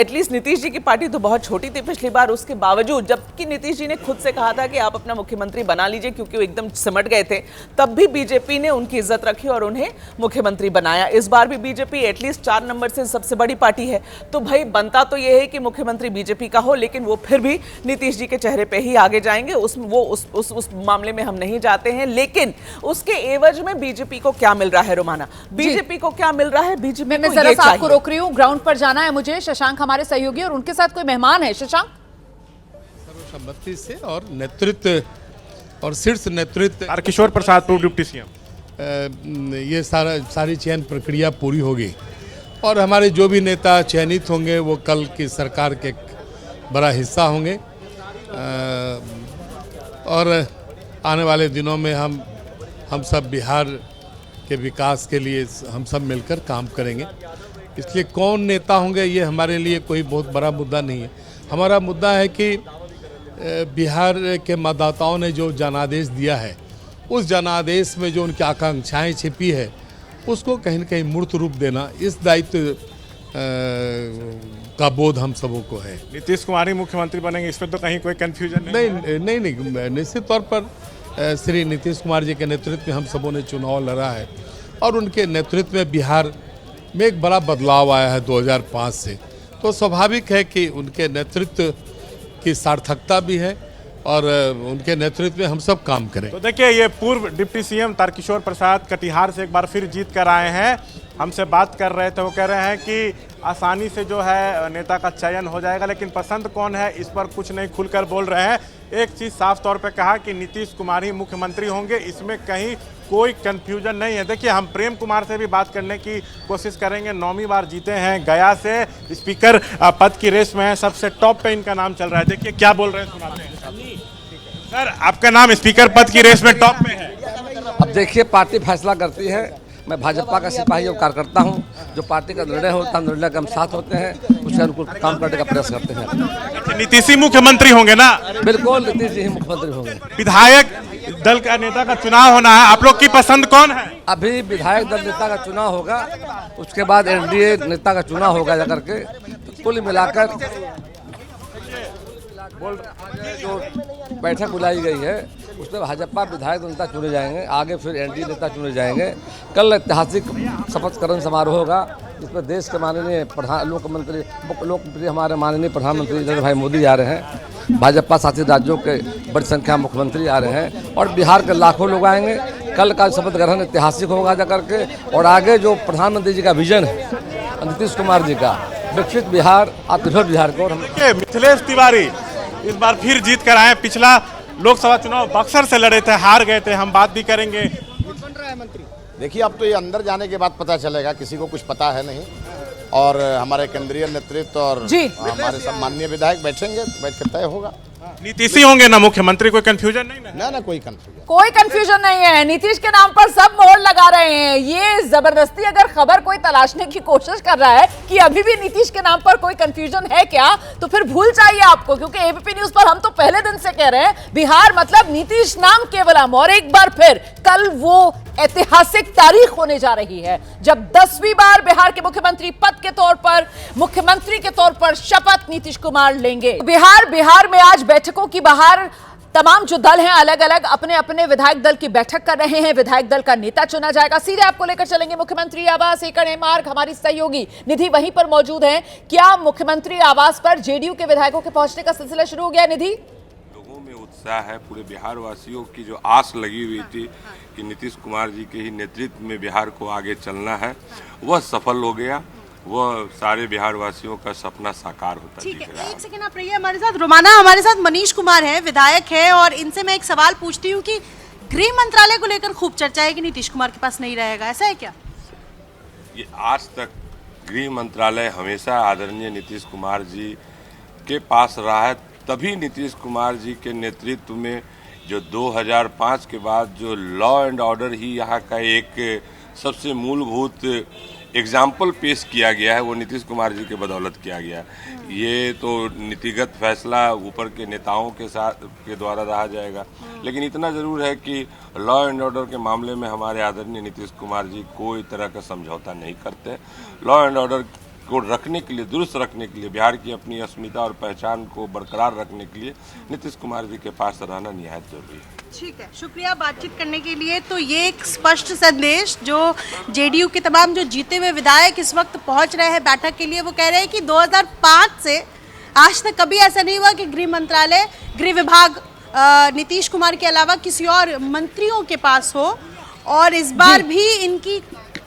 एटलीस्ट नीतीश जी की पार्टी तो बहुत छोटी थी पिछली बार, उसके बावजूद जबकि नीतीश जी ने खुद से कहा था कि आप अपना मुख्यमंत्री बना लीजिए क्योंकि वो एकदम सिमट गए थे, तब भी बीजेपी ने उनकी इज्जत रखी और उन्हें मुख्यमंत्री बनाया। इस बार भी बीजेपी एटलीस्ट 4 नंबर से सबसे बड़ी पार्टी है, तो भाई बनता तो यह है कि मुख्यमंत्री बीजेपी का हो, लेकिन वो फिर भी नीतीश जी के चेहरे पे ही आगे जाएंगे, उस मामले में हम नहीं जाते हैं। लेकिन उसके एवज में बीजेपी को क्या मिल रहा है रोमाना, बीजेपी को क्या मिल रहा है, बीजेपी मैं जरा सा आपको रोक रही हूँ, ग्राउंड पर जाना है मुझे। शशांक हमारे सहयोगी और उनके साथ कोई मेहमान है। शशांक, सर्वसम्मति से और नेतृत्व और शीर्ष नेतृत्व, किशोर प्रसाद पूर्व डिप्टी सीएम, ये सारी चयन प्रक्रिया पूरी होगी और हमारे जो भी नेता चयनित होंगे वो कल की सरकार के बड़ा हिस्सा होंगे, और आने वाले दिनों में हम सब बिहार के विकास के लिए हम सब मिलकर काम करेंगे। इसलिए कौन नेता होंगे ये हमारे लिए कोई बहुत बड़ा मुद्दा नहीं है। हमारा मुद्दा है कि बिहार के मतदाताओं ने जो जनादेश दिया है, उस जनादेश में जो उनकी आकांक्षाएं छिपी है उसको कहीं न कहीं मूर्त रूप देना, इस दायित्व का बोध हम सबों को है। नीतीश कुमार ही मुख्यमंत्री बनेंगे, इसमें तो कहीं कोई कंफ्यूजन नहीं, निश्चित तौर पर श्री नीतीश कुमार जी के नेतृत्व में हम सबों ने चुनाव लड़ा है और उनके नेतृत्व में बिहार में एक बड़ा बदलाव आया है 2005 से। तो स्वाभाविक है कि उनके नेतृत्व की सार्थकता भी है और उनके नेतृत्व में हम सब काम करें। तो देखिए, ये पूर्व डिप्टी सीएम तारकिशोर प्रसाद कटिहार से एक बार फिर जीत कर आए हैं, हमसे बात कर रहे थे। वो कह रहे हैं कि आसानी से जो है नेता का चयन हो जाएगा, लेकिन पसंद कौन है इस पर कुछ नहीं खुलकर बोल रहे हैं। एक चीज़ साफ तौर पे कहा कि नीतीश कुमार ही मुख्यमंत्री होंगे, इसमें कहीं कोई कंफ्यूजन नहीं है। देखिए, हम प्रेम कुमार से भी बात करने की कोशिश करेंगे। 9वीं बार जीते हैं, गया से स्पीकर पद की रेस में है, सबसे टॉप पे इनका नाम चल रहा है। देखिए क्या बोल रहे हैं, सुनाते हैं। सर, आपका नाम स्पीकर पद की रेस में टॉप पे है। अब देखिए, पार्टी फैसला करती है। मैं भाजपा का सिपाही और कार्यकर्ता हूं। जो पार्टी का निर्णय होता है, निर्णय के हम साथ होते हैं, उसके अनुकूल काम करने का प्रयास करते हैं। नीतीश ही मुख्यमंत्री होंगे ना? बिल्कुल, नीतीश ही मुख्यमंत्री होंगे। विधायक दल का नेता का चुनाव होना है, आप लोग की पसंद कौन है? अभी विधायक दल नेता का चुनाव होगा, उसके बाद एनडीए नेता का चुनाव होगा जाकर के। तो कुल मिलाकर जो बैठक बुलाई गई है उसमें भाजपा विधायक नेता चुने जाएंगे, आगे फिर एनडीए नेता चुने जाएंगे। कल ऐतिहासिक शपथ ग्रहण समारोह होगा, जिसमें देश के माननीय लोकप्रिय हमारे माननीय प्रधानमंत्री नरेंद्र भाई मोदी आ रहे हैं, भाजपा शासित राज्यों के बड़ी संख्या में मुख्यमंत्री आ रहे हैं और बिहार के लाखों लोग आएंगे। कल का शपथ ग्रहण ऐतिहासिक होगा जाकर के, और आगे जो प्रधानमंत्री जी का विजन है नीतीश कुमार जी का, विकसित बिहार, आत्मनिर्भर बिहार को। मिथिलेश तिवारी इस बार फिर जीत कर आए। पिछला लोकसभा चुनाव बक्सर से लड़े थे, हार गए थे, हम बात भी करेंगे। देखिए, अब तो ये अंदर जाने के बाद पता चलेगा, किसी को कुछ पता है नहीं। और हमारे केंद्रीय नेतृत्व और हमारे सब माननीय विधायक बैठेंगे, बैठ कर तय होगा। नीतीश ही होंगे ना मुख्यमंत्री, कोई कंफ्यूजन नहीं ना कोई कंफ्यूजन, कोई कंफ्यूजन नहीं है। नीतीश के नाम पर सब मोहर लगा रहे हैं। ये जबरदस्ती अगर खबर कोई तलाशने की कोशिश कर रहा है कि अभी भी नीतीश के नाम पर कोई कंफ्यूजन है क्या, तो फिर भूल जाइए आपको, क्योंकि एबीपी न्यूज पर हम तो पहले दिन से कह रहे हैं बिहार मतलब नीतीश नाम केवलम। और एक बार फिर कल वो ऐतिहासिक तारीख होने जा रही है जब 10वीं बार बिहार के मुख्यमंत्री पद के तौर पर, मुख्यमंत्री के तौर पर शपथ नीतीश कुमार लेंगे। बिहार में आज बैठकों की बाहर तमाम जो दल हैं अलग अलग अपने अपने विधायक दल की बैठक कर रहे हैं। विधायक दल का नेता चुना जाएगा। सीधे आपको लेकर चलेंगे मुख्यमंत्री आवास, एकड़े मार्ग। हमारी सहयोगी निधि वहीं पर मौजूद है। क्या मुख्यमंत्री आवास पर जेडीयू के विधायकों के पहुंचने का सिलसिला शुरू हो गया? निधि, लोगों में उत्साह है। पूरे बिहार वासियों की जो आस लगी हुई थी कि नीतीश कुमार जी के ही नेतृत्व में बिहार को आगे चलना है, वह सफल हो गया। वह सारे बिहार वासियों का सपना साकार होता दिख रहा है। एक सेकंड आप रहिए हमारे साथ। रोमाना, हमारे साथ मनीष कुमार है, विधायक है, और इनसे मैं एक सवाल पूछती हूँ कि गृह मंत्रालय को लेकर खूब चर्चा है कि नीतीश कुमार के पास नहीं रहेगा, ऐसा है क्या? ये आज तक गृह मंत्रालय हमेशा आदरणीय नीतीश कुमार जी के पास रहा है। तभी नीतीश कुमार जी के नेतृत्व में जो 2005 के बाद जो लॉ एंड ऑर्डर ही यहाँ का एक सबसे मूलभूत एग्जाम्पल पेश किया गया है, वो नीतीश कुमार जी के बदौलत किया गया। ये तो नीतिगत फैसला ऊपर के नेताओं के द्वारा रहा जाएगा, लेकिन इतना ज़रूर है कि लॉ एंड ऑर्डर के मामले में हमारे आदरणीय नीतीश कुमार जी कोई तरह का समझौता नहीं करते। लॉ एंड ऑर्डर को रखने के लिए, दुरुस्त रखने के लिए, बिहार की अपनी अस्मिता और पहचान को बरकरार रखने के लिए नीतीश कुमार जी के पास रहना निहायत जरूरी है। ठीक है, शुक्रिया बातचीत करने के लिए। तो ये एक स्पष्ट संदेश जो जेडीयू के तमाम जो जीते हुए विधायक इस वक्त पहुंच रहे हैं बैठक के लिए, वो कह रहे हैं कि 2005 से आज तक कभी ऐसा नहीं हुआ कि गृह मंत्रालय, गृह विभाग नीतीश कुमार के अलावा किसी और मंत्रियों के पास हो, और इस बार भी इनकी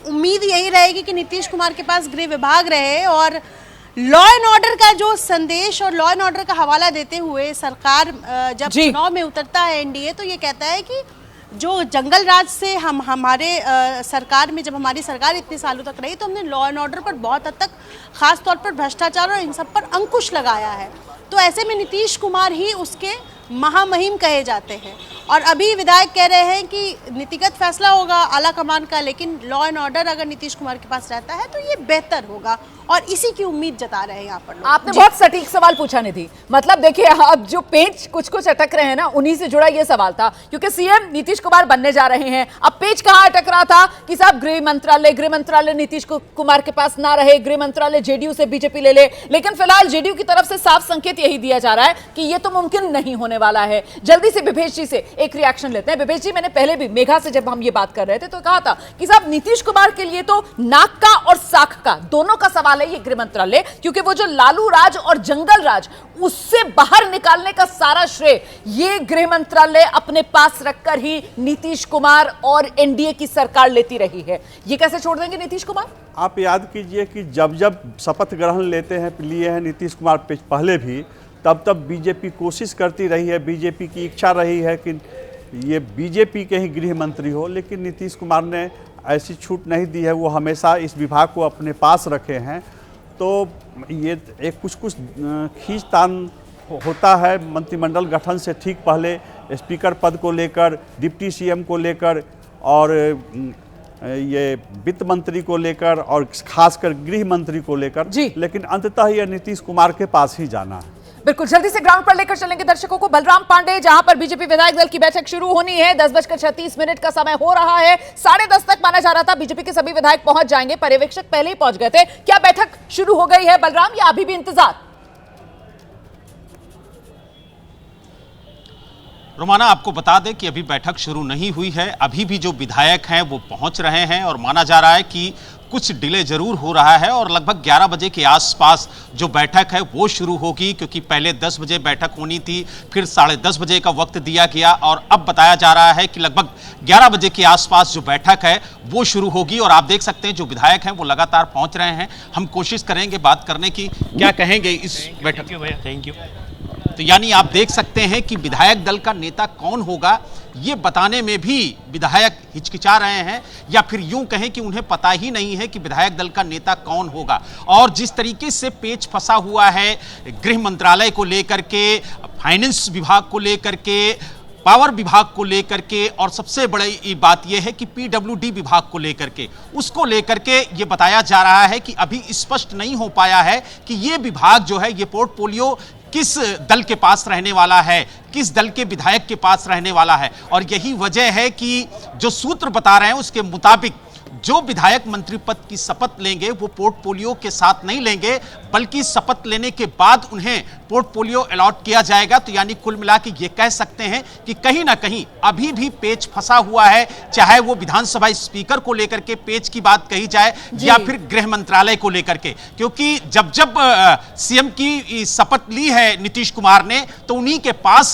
उम्मीद यही रहेगी कि नीतीश कुमार के पास गृह विभाग रहे। और लॉ एंड ऑर्डर का जो संदेश और लॉ एंड ऑर्डर का हवाला देते हुए सरकार जब चुनाव में उतरता है एनडीए, तो ये कहता है कि जो जंगल राज से हमारे सरकार में, जब हमारी सरकार इतने सालों तक रही, तो हमने लॉ एंड ऑर्डर पर बहुत हद तक, खास तौर पर भ्रष्टाचार और इन सब पर अंकुश लगाया है। तो ऐसे में नीतीश कुमार ही उसके महामहिम कहे जाते हैं। और अभी विधायक कह रहे हैं कि नीतिगत फैसला होगा आला कमान का, लेकिन लॉ एंड ऑर्डर अगर नीतीश कुमार के पास रहता है तो ये बेहतर होगा, और इसी की उम्मीद जता रहे हैं यहाँ पर लोग। आपने बहुत सटीक सवाल पूछा निधि। मतलब देखिए, अब जो पेच कुछ अटक रहे हैं ना, उन्हीं से जुड़ा ये सवाल था, क्योंकि सीएम नीतीश कुमार बनने जा रहे हैं। अब पेच कहाँ अटक रहा था कि साहब गृह मंत्रालय नीतीश कुमार के पास ना रहे, गृह मंत्रालय जेडीयू से बीजेपी ले ले। लेकिन फिलहाल जेडीयू की तरफ से साफ संकेत यही दिया जा रहा है कि ये तो मुमकिन नहीं होने होने वाला है। जल्दी से विभेश जी से एक रिएक्शन लेते हैं। विभेश जी, मैंने पहले भी मेघा से जब हम ये बात कर रहे थे तो कहा था कि साहब नीतीश कुमार के लिए तो नाक का और साख का दोनों का सवाल है ये गृह मंत्रालय, क्योंकि वो जो लालू राज और जंगल राज उससे बाहर निकालने का सारा श्रेय ये गृह मंत्रालय अपने पास रखकर ही नीतीश कुमार और एनडीए की सरकार लेती रही है। ये कैसे छोड़ देंगे नीतीश कुमार? आप याद कीजिए कि जब जब शपथ ग्रहण लिए हैं नीतीश कुमार पहले भी, तब बीजेपी कोशिश करती रही है, बीजेपी की इच्छा रही है कि ये बीजेपी के ही गृह मंत्री हो, लेकिन नीतीश कुमार ने ऐसी छूट नहीं दी है। वो हमेशा इस विभाग को अपने पास रखे हैं। तो ये एक कुछ खींचतान होता है मंत्रिमंडल गठन से ठीक पहले, स्पीकर पद को लेकर, डिप्टी सीएम को लेकर और ये वित्त मंत्री को लेकर और खासकर गृह मंत्री को लेकर, लेकिन अंततः ये नीतीश कुमार के पास ही जाना है। बिल्कुल, जल्दी से ग्राउंड पर लेकर चलेंगे दर्शकों को। बलराम पांडे, जहां पर बीजेपी विधायक दल की बैठक शुरू होनी है, 10:36 का समय हो रहा है। 10:30 तक माना जा रहा था बीजेपी के सभी विधायक पहुंच जाएंगे, पर्यवेक्षक पहले ही पहुंच गए थे। क्या बैठक शुरू हो गई है बलराम, या अभी भी इंतजार? रोमाना, आपको बता दें कि अभी बैठक शुरू नहीं हुई है। अभी भी जो विधायक हैं वो पहुंच रहे हैं और माना जा रहा है कि कुछ डिले जरूर हो रहा है और लगभग 11 बजे के आसपास जो बैठक है वो शुरू होगी, क्योंकि पहले 10 बजे बैठक होनी थी, फिर 10:30 बजे का वक्त दिया गया और अब बताया जा रहा है कि लगभग 11 बजे के आसपास जो बैठक है वो शुरू होगी। और आप देख सकते हैं जो विधायक हैं वो लगातार पहुंच रहे हैं। हम कोशिश करेंगे बात करने की। क्या कहेंगे इस बैठक? Thank you. तो यानी आप देख सकते हैं कि विधायक दल का नेता कौन होगा ये बताने में भी विधायक हिचकिचा रहे हैं, या फिर यूं कहें कि उन्हें पता ही नहीं है कि विधायक दल का नेता कौन होगा। और जिस तरीके से पेच फंसा हुआ है गृह मंत्रालय को लेकर के, फाइनेंस विभाग को लेकर के, पावर विभाग को लेकर के, और सबसे बड़ी बात यह है कि पीडब्ल्यूडी विभाग को लेकर के, उसको लेकर के ये बताया जा रहा है कि अभी स्पष्ट नहीं हो पाया है कि ये विभाग जो है, ये पोर्टफोलियो किस दल के पास रहने वाला है, किस दल के विधायक के पास रहने वाला है। और यही वजह है कि जो सूत्र बता रहे हैं उसके मुताबिक जो विधायक मंत्री पद की शपथ लेंगे वो पोर्टफोलियो के साथ नहीं लेंगे, बल्कि शपथ लेने के बाद उन्हें पोर्टफोलियो अलॉट किया जाएगा। तो यानी कुल मिला के ये कह सकते हैं कि कहीं ना कहीं अभी भी पेच फंसा हुआ है, चाहे वो विधानसभा स्पीकर को लेकर के पेच की बात कही जाए या फिर गृह मंत्रालय को लेकर के, क्योंकि जब सीएम की शपथ ली है नीतीश कुमार ने तो उन्हीं के पास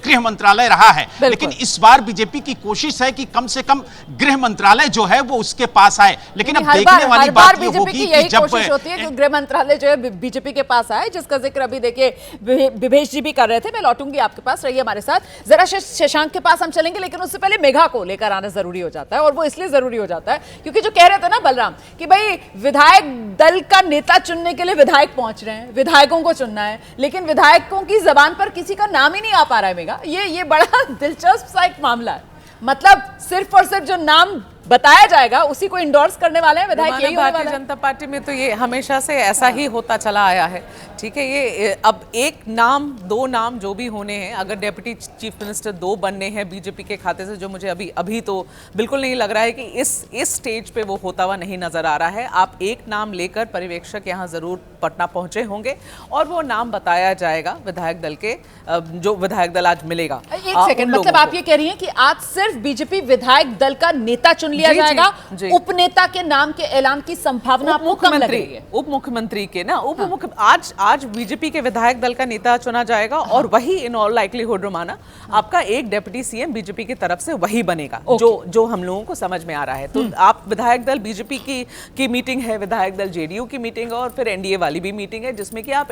गृह मंत्रालय रहा है। लेकिन इस बार बीजेपी की कोशिश है कि कम से कम गृह मंत्रालय जो है वो उसके पास आए। लेकिन अब देखने वाली बात ये होगी कि जब कोशिश होती है कि गृह मंत्रालय जो है बीजेपी के पास आए, जिसका जिक्र अभी देखिए विभेश जी भी कर रहे थे। मैं लौटूंगी आपके पास, रहिए हमारे साथ। जरा शशांक के पास हम चलेंगे, लेकिन उससे पहले मेघा को लेकर आना जरूरी हो जाता है। और वो इसलिए जरूरी हो जाता है क्योंकि जो कह रहे थे ना बलराम कि भाई विधायक दल का नेता चुनने के लिए विधायक पहुंच रहे हैं, विधायकों को चुनना है, लेकिन विधायकों की जबान पर किसी का नाम ही नहीं आ पा रहा है। मेघा, ये बड़ा दिलचस्प सा एक मामला है। मतलब सिर्फ और सिर्फ जो नाम बताया जाएगा उसी को इंडोर्स करने वाले हैं विधायक। यही भारतीय जनता पार्टी में तो ये हमेशा से ऐसा ही होता चला आया है। ठीक है, ये अब एक नाम, दो नाम जो भी होने हैं, अगर डेप्यूटी चीफ मिनिस्टर 2 बनने हैं बीजेपी के खाते से, जो मुझे अभी तो बिल्कुल नहीं लग रहा है कि इस स्टेज पे वो होता हुआ नहीं नजर आ रहा है। आप एक नाम लेकर परिवेक्षक यहाँ जरूर पटना पहुंचे होंगे और वो नाम बताया जाएगा विधायक दल के, जो विधायक दल आज मिलेगा। एक सेकंड, मतलब आप ये कह रही हैं कि आज सिर्फ बीजेपी विधायक दल का नेता चुन लिया जाएगा, उपनेता के नाम के ऐलान की संभावना आपको कम लग रही है? उप मुख्यमंत्री के ना, आज बीजेपी के विधायक दल का नेता चुना जाएगा और वही इन ऑल लाइकलीहुड रोमाना आपका एक डेप्यूटी सीएम बीजेपी की तरफ से वही बनेगा, जो हम लोगों को समझ में आ रहा है। तो आप विधायक दल बीजेपी की मीटिंग है, विधायक दल जेडीयू की मीटिंग और फिर एनडीए वाली भी मीटिंग है, जिसमें कि आप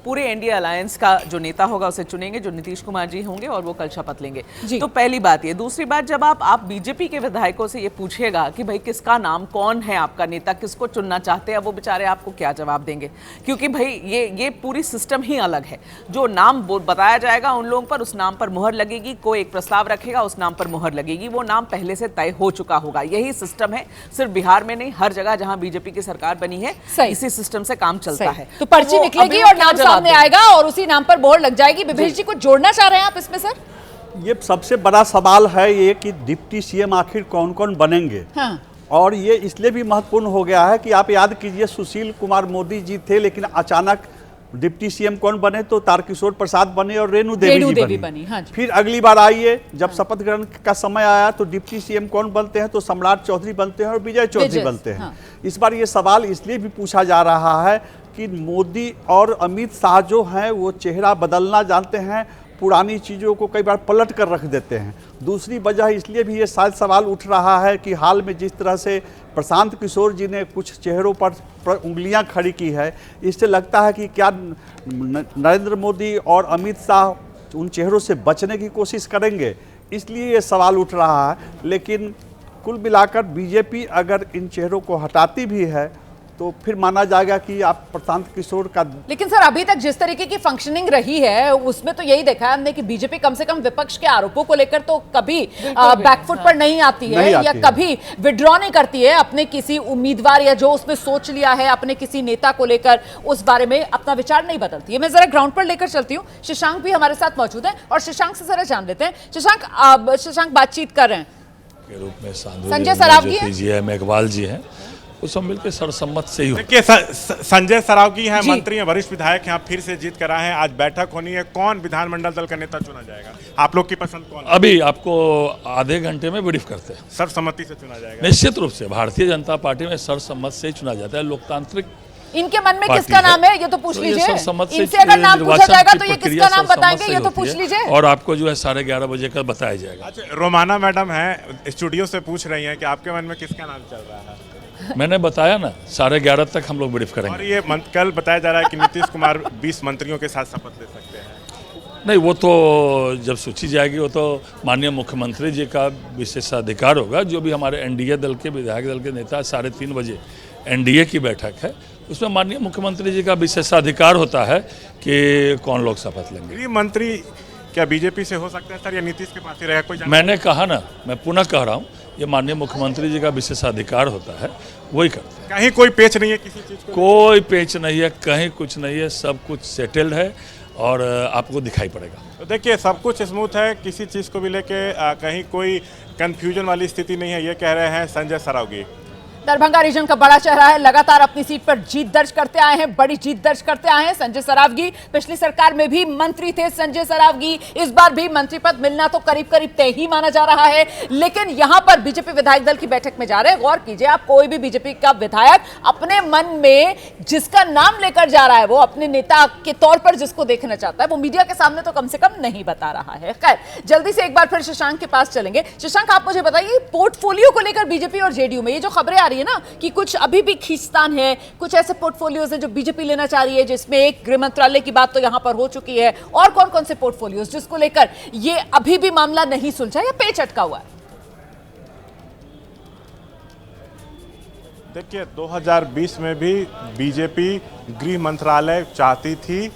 पूरे एनडीए अलायंस का जो नेता होगा उसे चुनेंगे, जो नीतीश कुमार जी होंगे, और वो कल शपथ लेंगे। तो पहली बात ये। दूसरी बात, जब आप बीजेपी के विधायकों से ये पूछिएगा कि भाई किसका नाम, कौन है आपका नेता, किसको चुनना चाहते हैं, वो बेचारे आपको क्या जवाब देंगे? क्योंकि भाई ये पूरी सिस्टम ही अलग है। जो नाम बताया जाएगा उन लोगों पर, उस नाम पर मुहर लगेगी, कोई एक प्रस्ताव रखेगा, उस नाम पर मुहर लगेगी, वो नाम पहले से तय हो चुका होगा। यही सिस्टम है, सिर्फ बिहार में नहीं, हर जगह जहां बीजेपी की सरकार बनी है इसी सिस्टम से काम चलता है। तो पर्ची निकलेगी और नाम सामने आएगा और उसी नाम पर मोहर लग जाएगी। विभेश जी, कुछ जोड़ना चाह रहे हैं आप इसमें? सर, ये सबसे बड़ा सवाल है ये कि डिप्टी सीएम आखिर कौन कौन बनेंगे। हाँ। और ये इसलिए भी महत्वपूर्ण हो गया है कि आप याद कीजिए सुशील कुमार मोदी जी थे, लेकिन अचानक डिप्टी सीएम कौन बने, तो तारकिशोर प्रसाद बने और रेणु देवी जी बनी। हाँ जी। फिर अगली बार आइए, जब शपथ ग्रहण का समय आया तो डिप्टी सीएम कौन बनते हैं, तो सम्राट चौधरी बनते हैं और विजय चौधरी बनते हैं। इस बार ये सवाल इसलिए भी पूछा जा रहा है कि मोदी और अमित शाह जो हैं वो चेहरा बदलना जानते हैं, पुरानी चीज़ों को कई बार पलट कर रख देते हैं। दूसरी वजह इसलिए भी ये शायद सवाल उठ रहा है कि हाल में जिस तरह से प्रशांत किशोर जी ने कुछ चेहरों पर उंगलियां खड़ी की है, इससे लगता है कि क्या नरेंद्र मोदी और अमित शाह उन चेहरों से बचने की कोशिश करेंगे, इसलिए ये सवाल उठ रहा है। लेकिन कुल मिलाकर बीजेपी अगर इन चेहरों को हटाती भी है तो फिर माना जाएगा कि आप प्रशांत किशोर का। लेकिन सर अभी तक जिस तरीके की फंक्शनिंग रही है उसमें तो यही देखा है हमने कि बीजेपी कम से कम विपक्ष के आरोपों को लेकर तो कभी बैकफुट पर नहीं आती है या कभी विड्रॉ नहीं करती है अपने किसी उम्मीदवार या जो उसमें सोच लिया है अपने किसी नेता को लेकर उस बारे में अपना विचार नहीं बदलती है। मैं जरा ग्राउंड पर लेकर चलती हूँ, शशांक भी हमारे साथ मौजूद है और शशांक से जरा जान लेते हैं। शशांक बातचीत कर रहे हैं के रूप में संजय सरावगी जी है, मेघवाल जी हैं, उस सब मिलकर सर्वसम्मत से ही। देखिए संजय सरावगी हैं, मंत्री हैं, वरिष्ठ विधायक यहाँ फिर से जीत कर आए हैं। आज बैठक होनी है, कौन विधानमंडल दल का नेता चुना जाएगा, आप लोग की पसंद कौन? अभी आपको आधे घंटे में ब्रीफ करते हैं। सर्वसम्मति से चुना जाएगा? निश्चित रूप से भारतीय जनता पार्टी में सर्वसम्मत से चुना जाता है। लोकतांत्रिक इनके मन में किसका नाम है ये तो पूछ लीजिए, इनसे अगर नाम पूछा जाएगा तो ये किसका नाम बताएंगे ये तो पूछ लीजिए, और आपको जो है 11:30 बजे का बताया जाएगा। अच्छा, रोमाना मैडम है स्टूडियो से पूछ रही हैं कि आपके मन में किसका नाम चल रहा है? मैंने बताया ना 11:30 तक हम लोग ब्रीफ करेंगे। और ये कल बताया जा रहा है कि नीतीश कुमार 20 मंत्रियों के साथ शपथ ले सकते हैं। नहीं, वो तो जब सूची जाएगी वो तो माननीय मुख्यमंत्री जी का विशेषाधिकार होगा। जो भी हमारे एनडीए दल के विधायक दल के नेता 3:30 बजे एनडीए की बैठक है, उसमें माननीय मुख्यमंत्री जी का विशेषाधिकार होता है कि कौन लोग शपथ लेंगे। गृह मंत्री क्या बीजेपी से हो सकता है सर, या नीतीश के पास ही रहेगा? कोई मैंने कहा ना, मैं पुनः कह रहा हूँ, ये माननीय मुख्यमंत्री जी का विशेषाधिकार होता है, वही करते हैं। कहीं कोई पेच नहीं है किसी चीज को? कोई पेच नहीं है, कहीं कुछ नहीं है, सब कुछ सेटल्ड है और आपको दिखाई पड़ेगा। तो देखिए सब कुछ स्मूथ है, किसी चीज़ को भी लेके कहीं कोई कंफ्यूजन वाली स्थिति नहीं है, ये कह रहे हैं संजय सरावगी। दरभंगा रीजन का बड़ा चेहरा है, लगातार अपनी सीट पर जीत दर्ज करते आए हैं, बड़ी जीत दर्ज करते आए हैं संजय सरावगी। पिछली सरकार में भी मंत्री थे संजय सरावगी, इस बार भी मंत्री पद मिलना तो करीब करीब तय ही माना जा रहा है। लेकिन यहां पर बीजेपी विधायक दल की बैठक में जा रहे हैं। गौर कीजिए, आप कोई भी बीजेपी का विधायक अपने मन में जिसका नाम लेकर जा रहा है, वो अपने नेता के तौर पर जिसको देखना चाहता है, वो मीडिया के सामने तो कम से कम नहीं बता रहा है। खैर, जल्दी से एक बार फिर शशांक के पास चलेंगे। शशांक, आप मुझे बताइए, पोर्टफोलियो को लेकर बीजेपी और जेडीयू में ये जो खबरें आ रही है ना कि कुछ अभी भी खींचतान है, कुछ ऐसे पोर्टफोलियोज हैं जो बीजेपी लेना चाह रही है, जिसमें एक गृह मंत्रालय की बात तो यहां पर हो चुकी है, और कौन कौन से पोर्टफोलियोज जिसको लेकर ये अभी भी मामला नहीं सुलझा या पेच अटका हुआ है? देखिए 2020 में भी बीजेपी गृह मंत्रालय चाहती थी,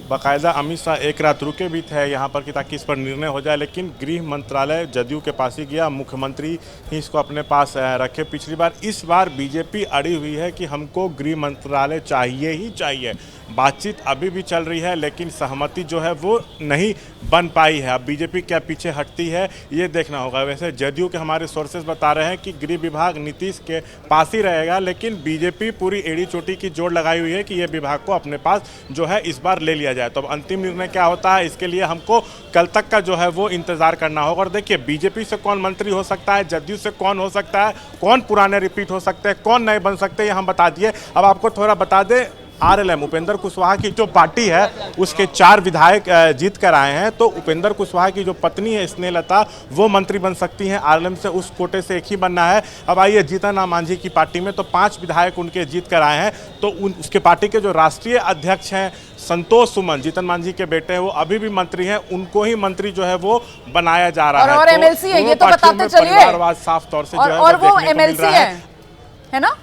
बाकायदा अमित शाह एक रात रुके भी थे यहाँ पर कि ताकि इस पर निर्णय हो जाए, लेकिन गृह मंत्रालय जदयू के पास ही गया, मुख्यमंत्री ही इसको अपने पास रखे पिछली बार। इस बार बीजेपी अड़ी हुई है कि हमको गृह मंत्रालय चाहिए ही चाहिए। बातचीत अभी भी चल रही है लेकिन सहमति जो है वो नहीं बन पाई है। अब बीजेपी क्या पीछे हटती है ये देखना होगा। वैसे जदयू के हमारे सोर्सेज बता रहे हैं कि गृह विभाग नीतीश के पास ही रहेगा, लेकिन बीजेपी पूरी एड़ी चोटी की जोड़ लगाई हुई है कि ये विभाग को अपने पास जो है इस बार ले लिया जाए। तो अब अंतिम निर्णय क्या होता है इसके लिए हमको कल तक का जो है वो इंतजार करना होगा। और देखिए बीजेपी से कौन मंत्री हो सकता है, जदयू से कौन हो सकता है, कौन पुराने रिपीट हो सकते हैं, कौन नए बन सकते हैं, ये हम बता दिए। अब आपको थोड़ा बता दें, आरएलएम उपेंद्र कुशवाहा की जो पार्टी है उसके 4 विधायक जीत कर आए हैं। तो उपेंद्र कुशवाहा की जो पत्नी है स्नेहलता, वो मंत्री बन सकती हैं। आरएलएम से उस कोटे से एक ही बनना है। अब आइए जीतन राम मांझी की पार्टी में तो 5 विधायक उनके जीत कर आए हैं। तो उसके पार्टी के जो राष्ट्रीय अध्यक्ष हैं संतोष सुमन, जीतन मांझी के बेटे हैं, वो अभी भी मंत्री हैं, उनको ही मंत्री जो है वो बनाया जा रहा है। और एमएलसी है, ये तो बताते चलिए, परिवारवाद साफ तौर से जो है और वो एमएलसी है ना?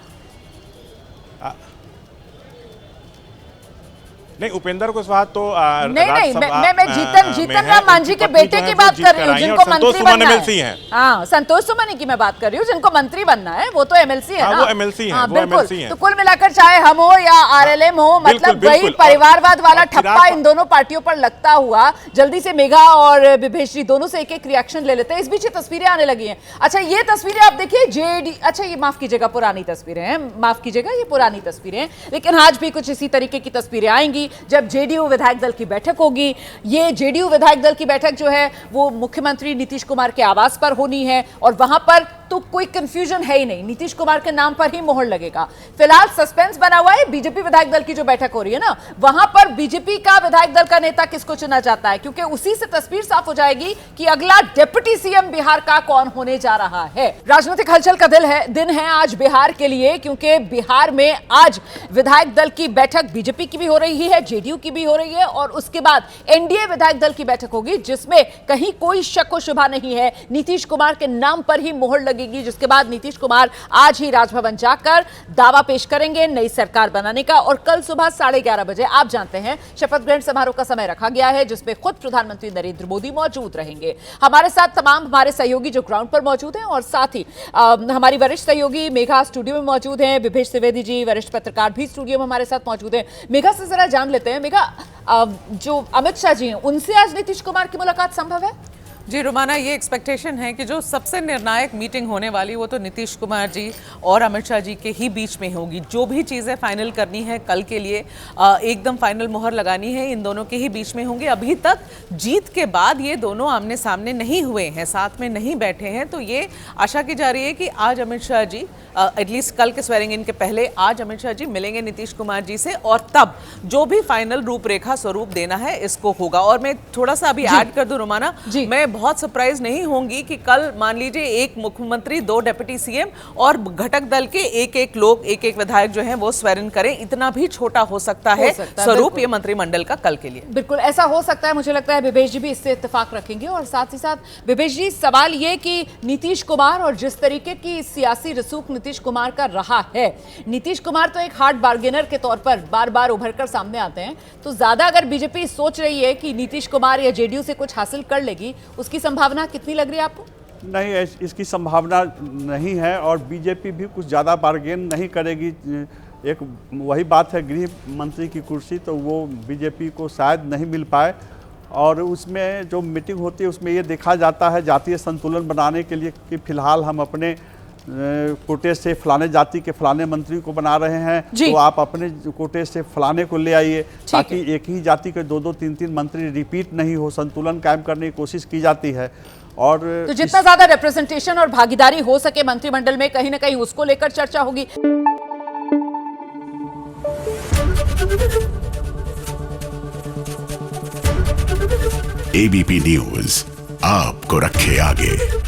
नहीं, उपेंद्र कुशवाहा तो नहीं, मैं जीतन राम मांझी के बेटे की बात कर रही हूँ जिनको मंत्री बनना है। हाँ, संतोष सुमन की मैं बात कर रही हूँ जिनको मंत्री बनना है, वो तो एमएलसी है ना? वो एमएलसी हैं, वो एमएलसी हैं। तो कुल मिलाकर चाहे हम हो या आरएलएम हो, मतलब वही परिवारवाद वाला ठप्पा इन दोनों पार्टियों पर लगता हुआ। जल्दी से मेघा और विभेश जी दोनों से एक रिएक्शन ले लेते हैं। इस बीच ये तस्वीरें आने लगी हैं। अच्छा, ये तस्वीरें आप देखिए जेडी, अच्छा ये माफ कीजिएगा पुरानी तस्वीरें हैं, माफ कीजिएगा ये पुरानी तस्वीरें हैं, लेकिन आज भी कुछ इसी तरीके की तस्वीरें आएंगी। आएगी जब जेडीयू विधायक दल की बैठक होगी। ये जेडीयू विधायक दल की बैठक जो है वो मुख्यमंत्री नीतीश कुमार के आवास पर होनी है और वहां पर तो कोई कंफ्यूजन है ही नहीं, नीतीश कुमार के नाम पर ही मोहर लगेगा। फिलहाल सस्पेंस बना हुआ है बीजेपी विधायक दल की जो बैठक हो रही है ना, वहां पर बीजेपी का विधायक दल का नेता किसको चुना जाता है, क्योंकि उसी से तस्वीर साफ हो जाएगी कि अगला डिप्टी सीएम बिहार का कौन होने जा रहा है। राजनीतिक हलचल का दिन है आज बिहार के लिए, क्योंकि बिहार में आज विधायक दल की बैठक बीजेपी की भी हो रही है, जेडीयू की भी हो रही है और उसके बाद एनडीए विधायक दल की बैठक होगी, जिसमें कहीं कोई शक व शुबा नहीं है, नीतीश कुमार के नाम पर ही मोहर लगेगी। जिसके बाद नीतीश कुमार आज ही राजभवन जाकर दावा पेश करेंगे नई सरकार बनाने का और कल सुबह 11:30 बजे आप जानते हैं शपथ ग्रहण समारोह का समय रखा गया है, जिसमें खुद प्रधानमंत्री नरेंद्र मोदी मौजूद रहेंगे। हमारे साथ तमाम हमारे सहयोगी जो ग्राउंड पर मौजूद हैं और साथ ही हमारी वरिष्ठ सहयोगी मेघा स्टूडियो में मौजूद हैं, विभेश त्रिवेदी जी वरिष्ठ पत्रकार भी स्टूडियो में हमारे साथ मौजूद हैं। मेघा से जरा जान लेते हैं, मेघा जो अमित शाह जी हैं उनसे आज नीतीश कुमार की मुलाकात संभव है? जी रुमाना, ये एक्सपेक्टेशन है कि जो सबसे निर्णायक मीटिंग होने वाली वो तो नीतीश कुमार जी और अमित शाह जी के ही बीच में होगी। जो भी चीज़ें फाइनल करनी है कल के लिए, एकदम फाइनल मोहर लगानी है, इन दोनों के ही बीच में होंगे। अभी तक जीत के बाद ये दोनों आमने सामने नहीं हुए हैं, साथ में नहीं बैठे हैं, तो ये आशा की जा रही है कि आज अमित शाह जी एटलीस्ट कल के स्वेरिंग इन के पहले आज अमित शाह जी मिलेंगे नीतीश कुमार जी से और तब जो भी फाइनल रूपरेखा स्वरूप देना है इसको होगा। और मैं थोड़ा सा अभी ऐड कर दूं रुमाना, मैं बहुत सरप्राइज नहीं होंगी कि कल मान लीजिए एक मुख्यमंत्री, 2 डिप्टी सीएम और घटक दल के एक लोग, एक विधायक जो है वो स्वेरिंग करें। इतना भी छोटा हो सकता है स्वरूप ये मंत्रिमंडल का कल के लिए। बिल्कुल ऐसा हो सकता है, मुझे लगता है विभेश जी भी इससे इत्तेफाक रखेंगे। और साथ ही साथ विभेश जी, सवाल ये कि नीतीश कुमार और जिस तरीके की सियासी रसूख नीतीश कुमार का रहा है, नीतीश कुमार तो एक हार्ड बार्गेनर के तौर पर बार बार उभर कर सामने आते हैं, तो ज्यादा अगर बीजेपी सोच रही है कि नीतीश कुमार या जेडीयू से कुछ हासिल कर लेगी, उसकी संभावना कितनी लग रही है आपको? नहीं, इसकी संभावना नहीं है और बीजेपी भी कुछ ज़्यादा बार्गेन नहीं करेगी। एक वही बात है, गृह मंत्री की कुर्सी तो वो बीजेपी को शायद नहीं मिल पाए और उसमें जो मीटिंग होती है उसमें ये देखा जाता है जातीय संतुलन बनाने के लिए कि फिलहाल हम अपने कोटे से फलाने जाति के फलाने मंत्री को बना रहे हैं, तो आप अपने कोटे से फलाने को ले आइए, ताकि एक ही जाति के 2-2, 3-3 मंत्री रिपीट नहीं हो, संतुलन कायम करने की कोशिश की जाती है। और तो जितना ज्यादा रिप्रेजेंटेशन और भागीदारी हो सके मंत्रिमंडल में, कहीं ना कहीं उसको लेकर चर्चा होगी। एबीपी न्यूज आपको रखे आगे।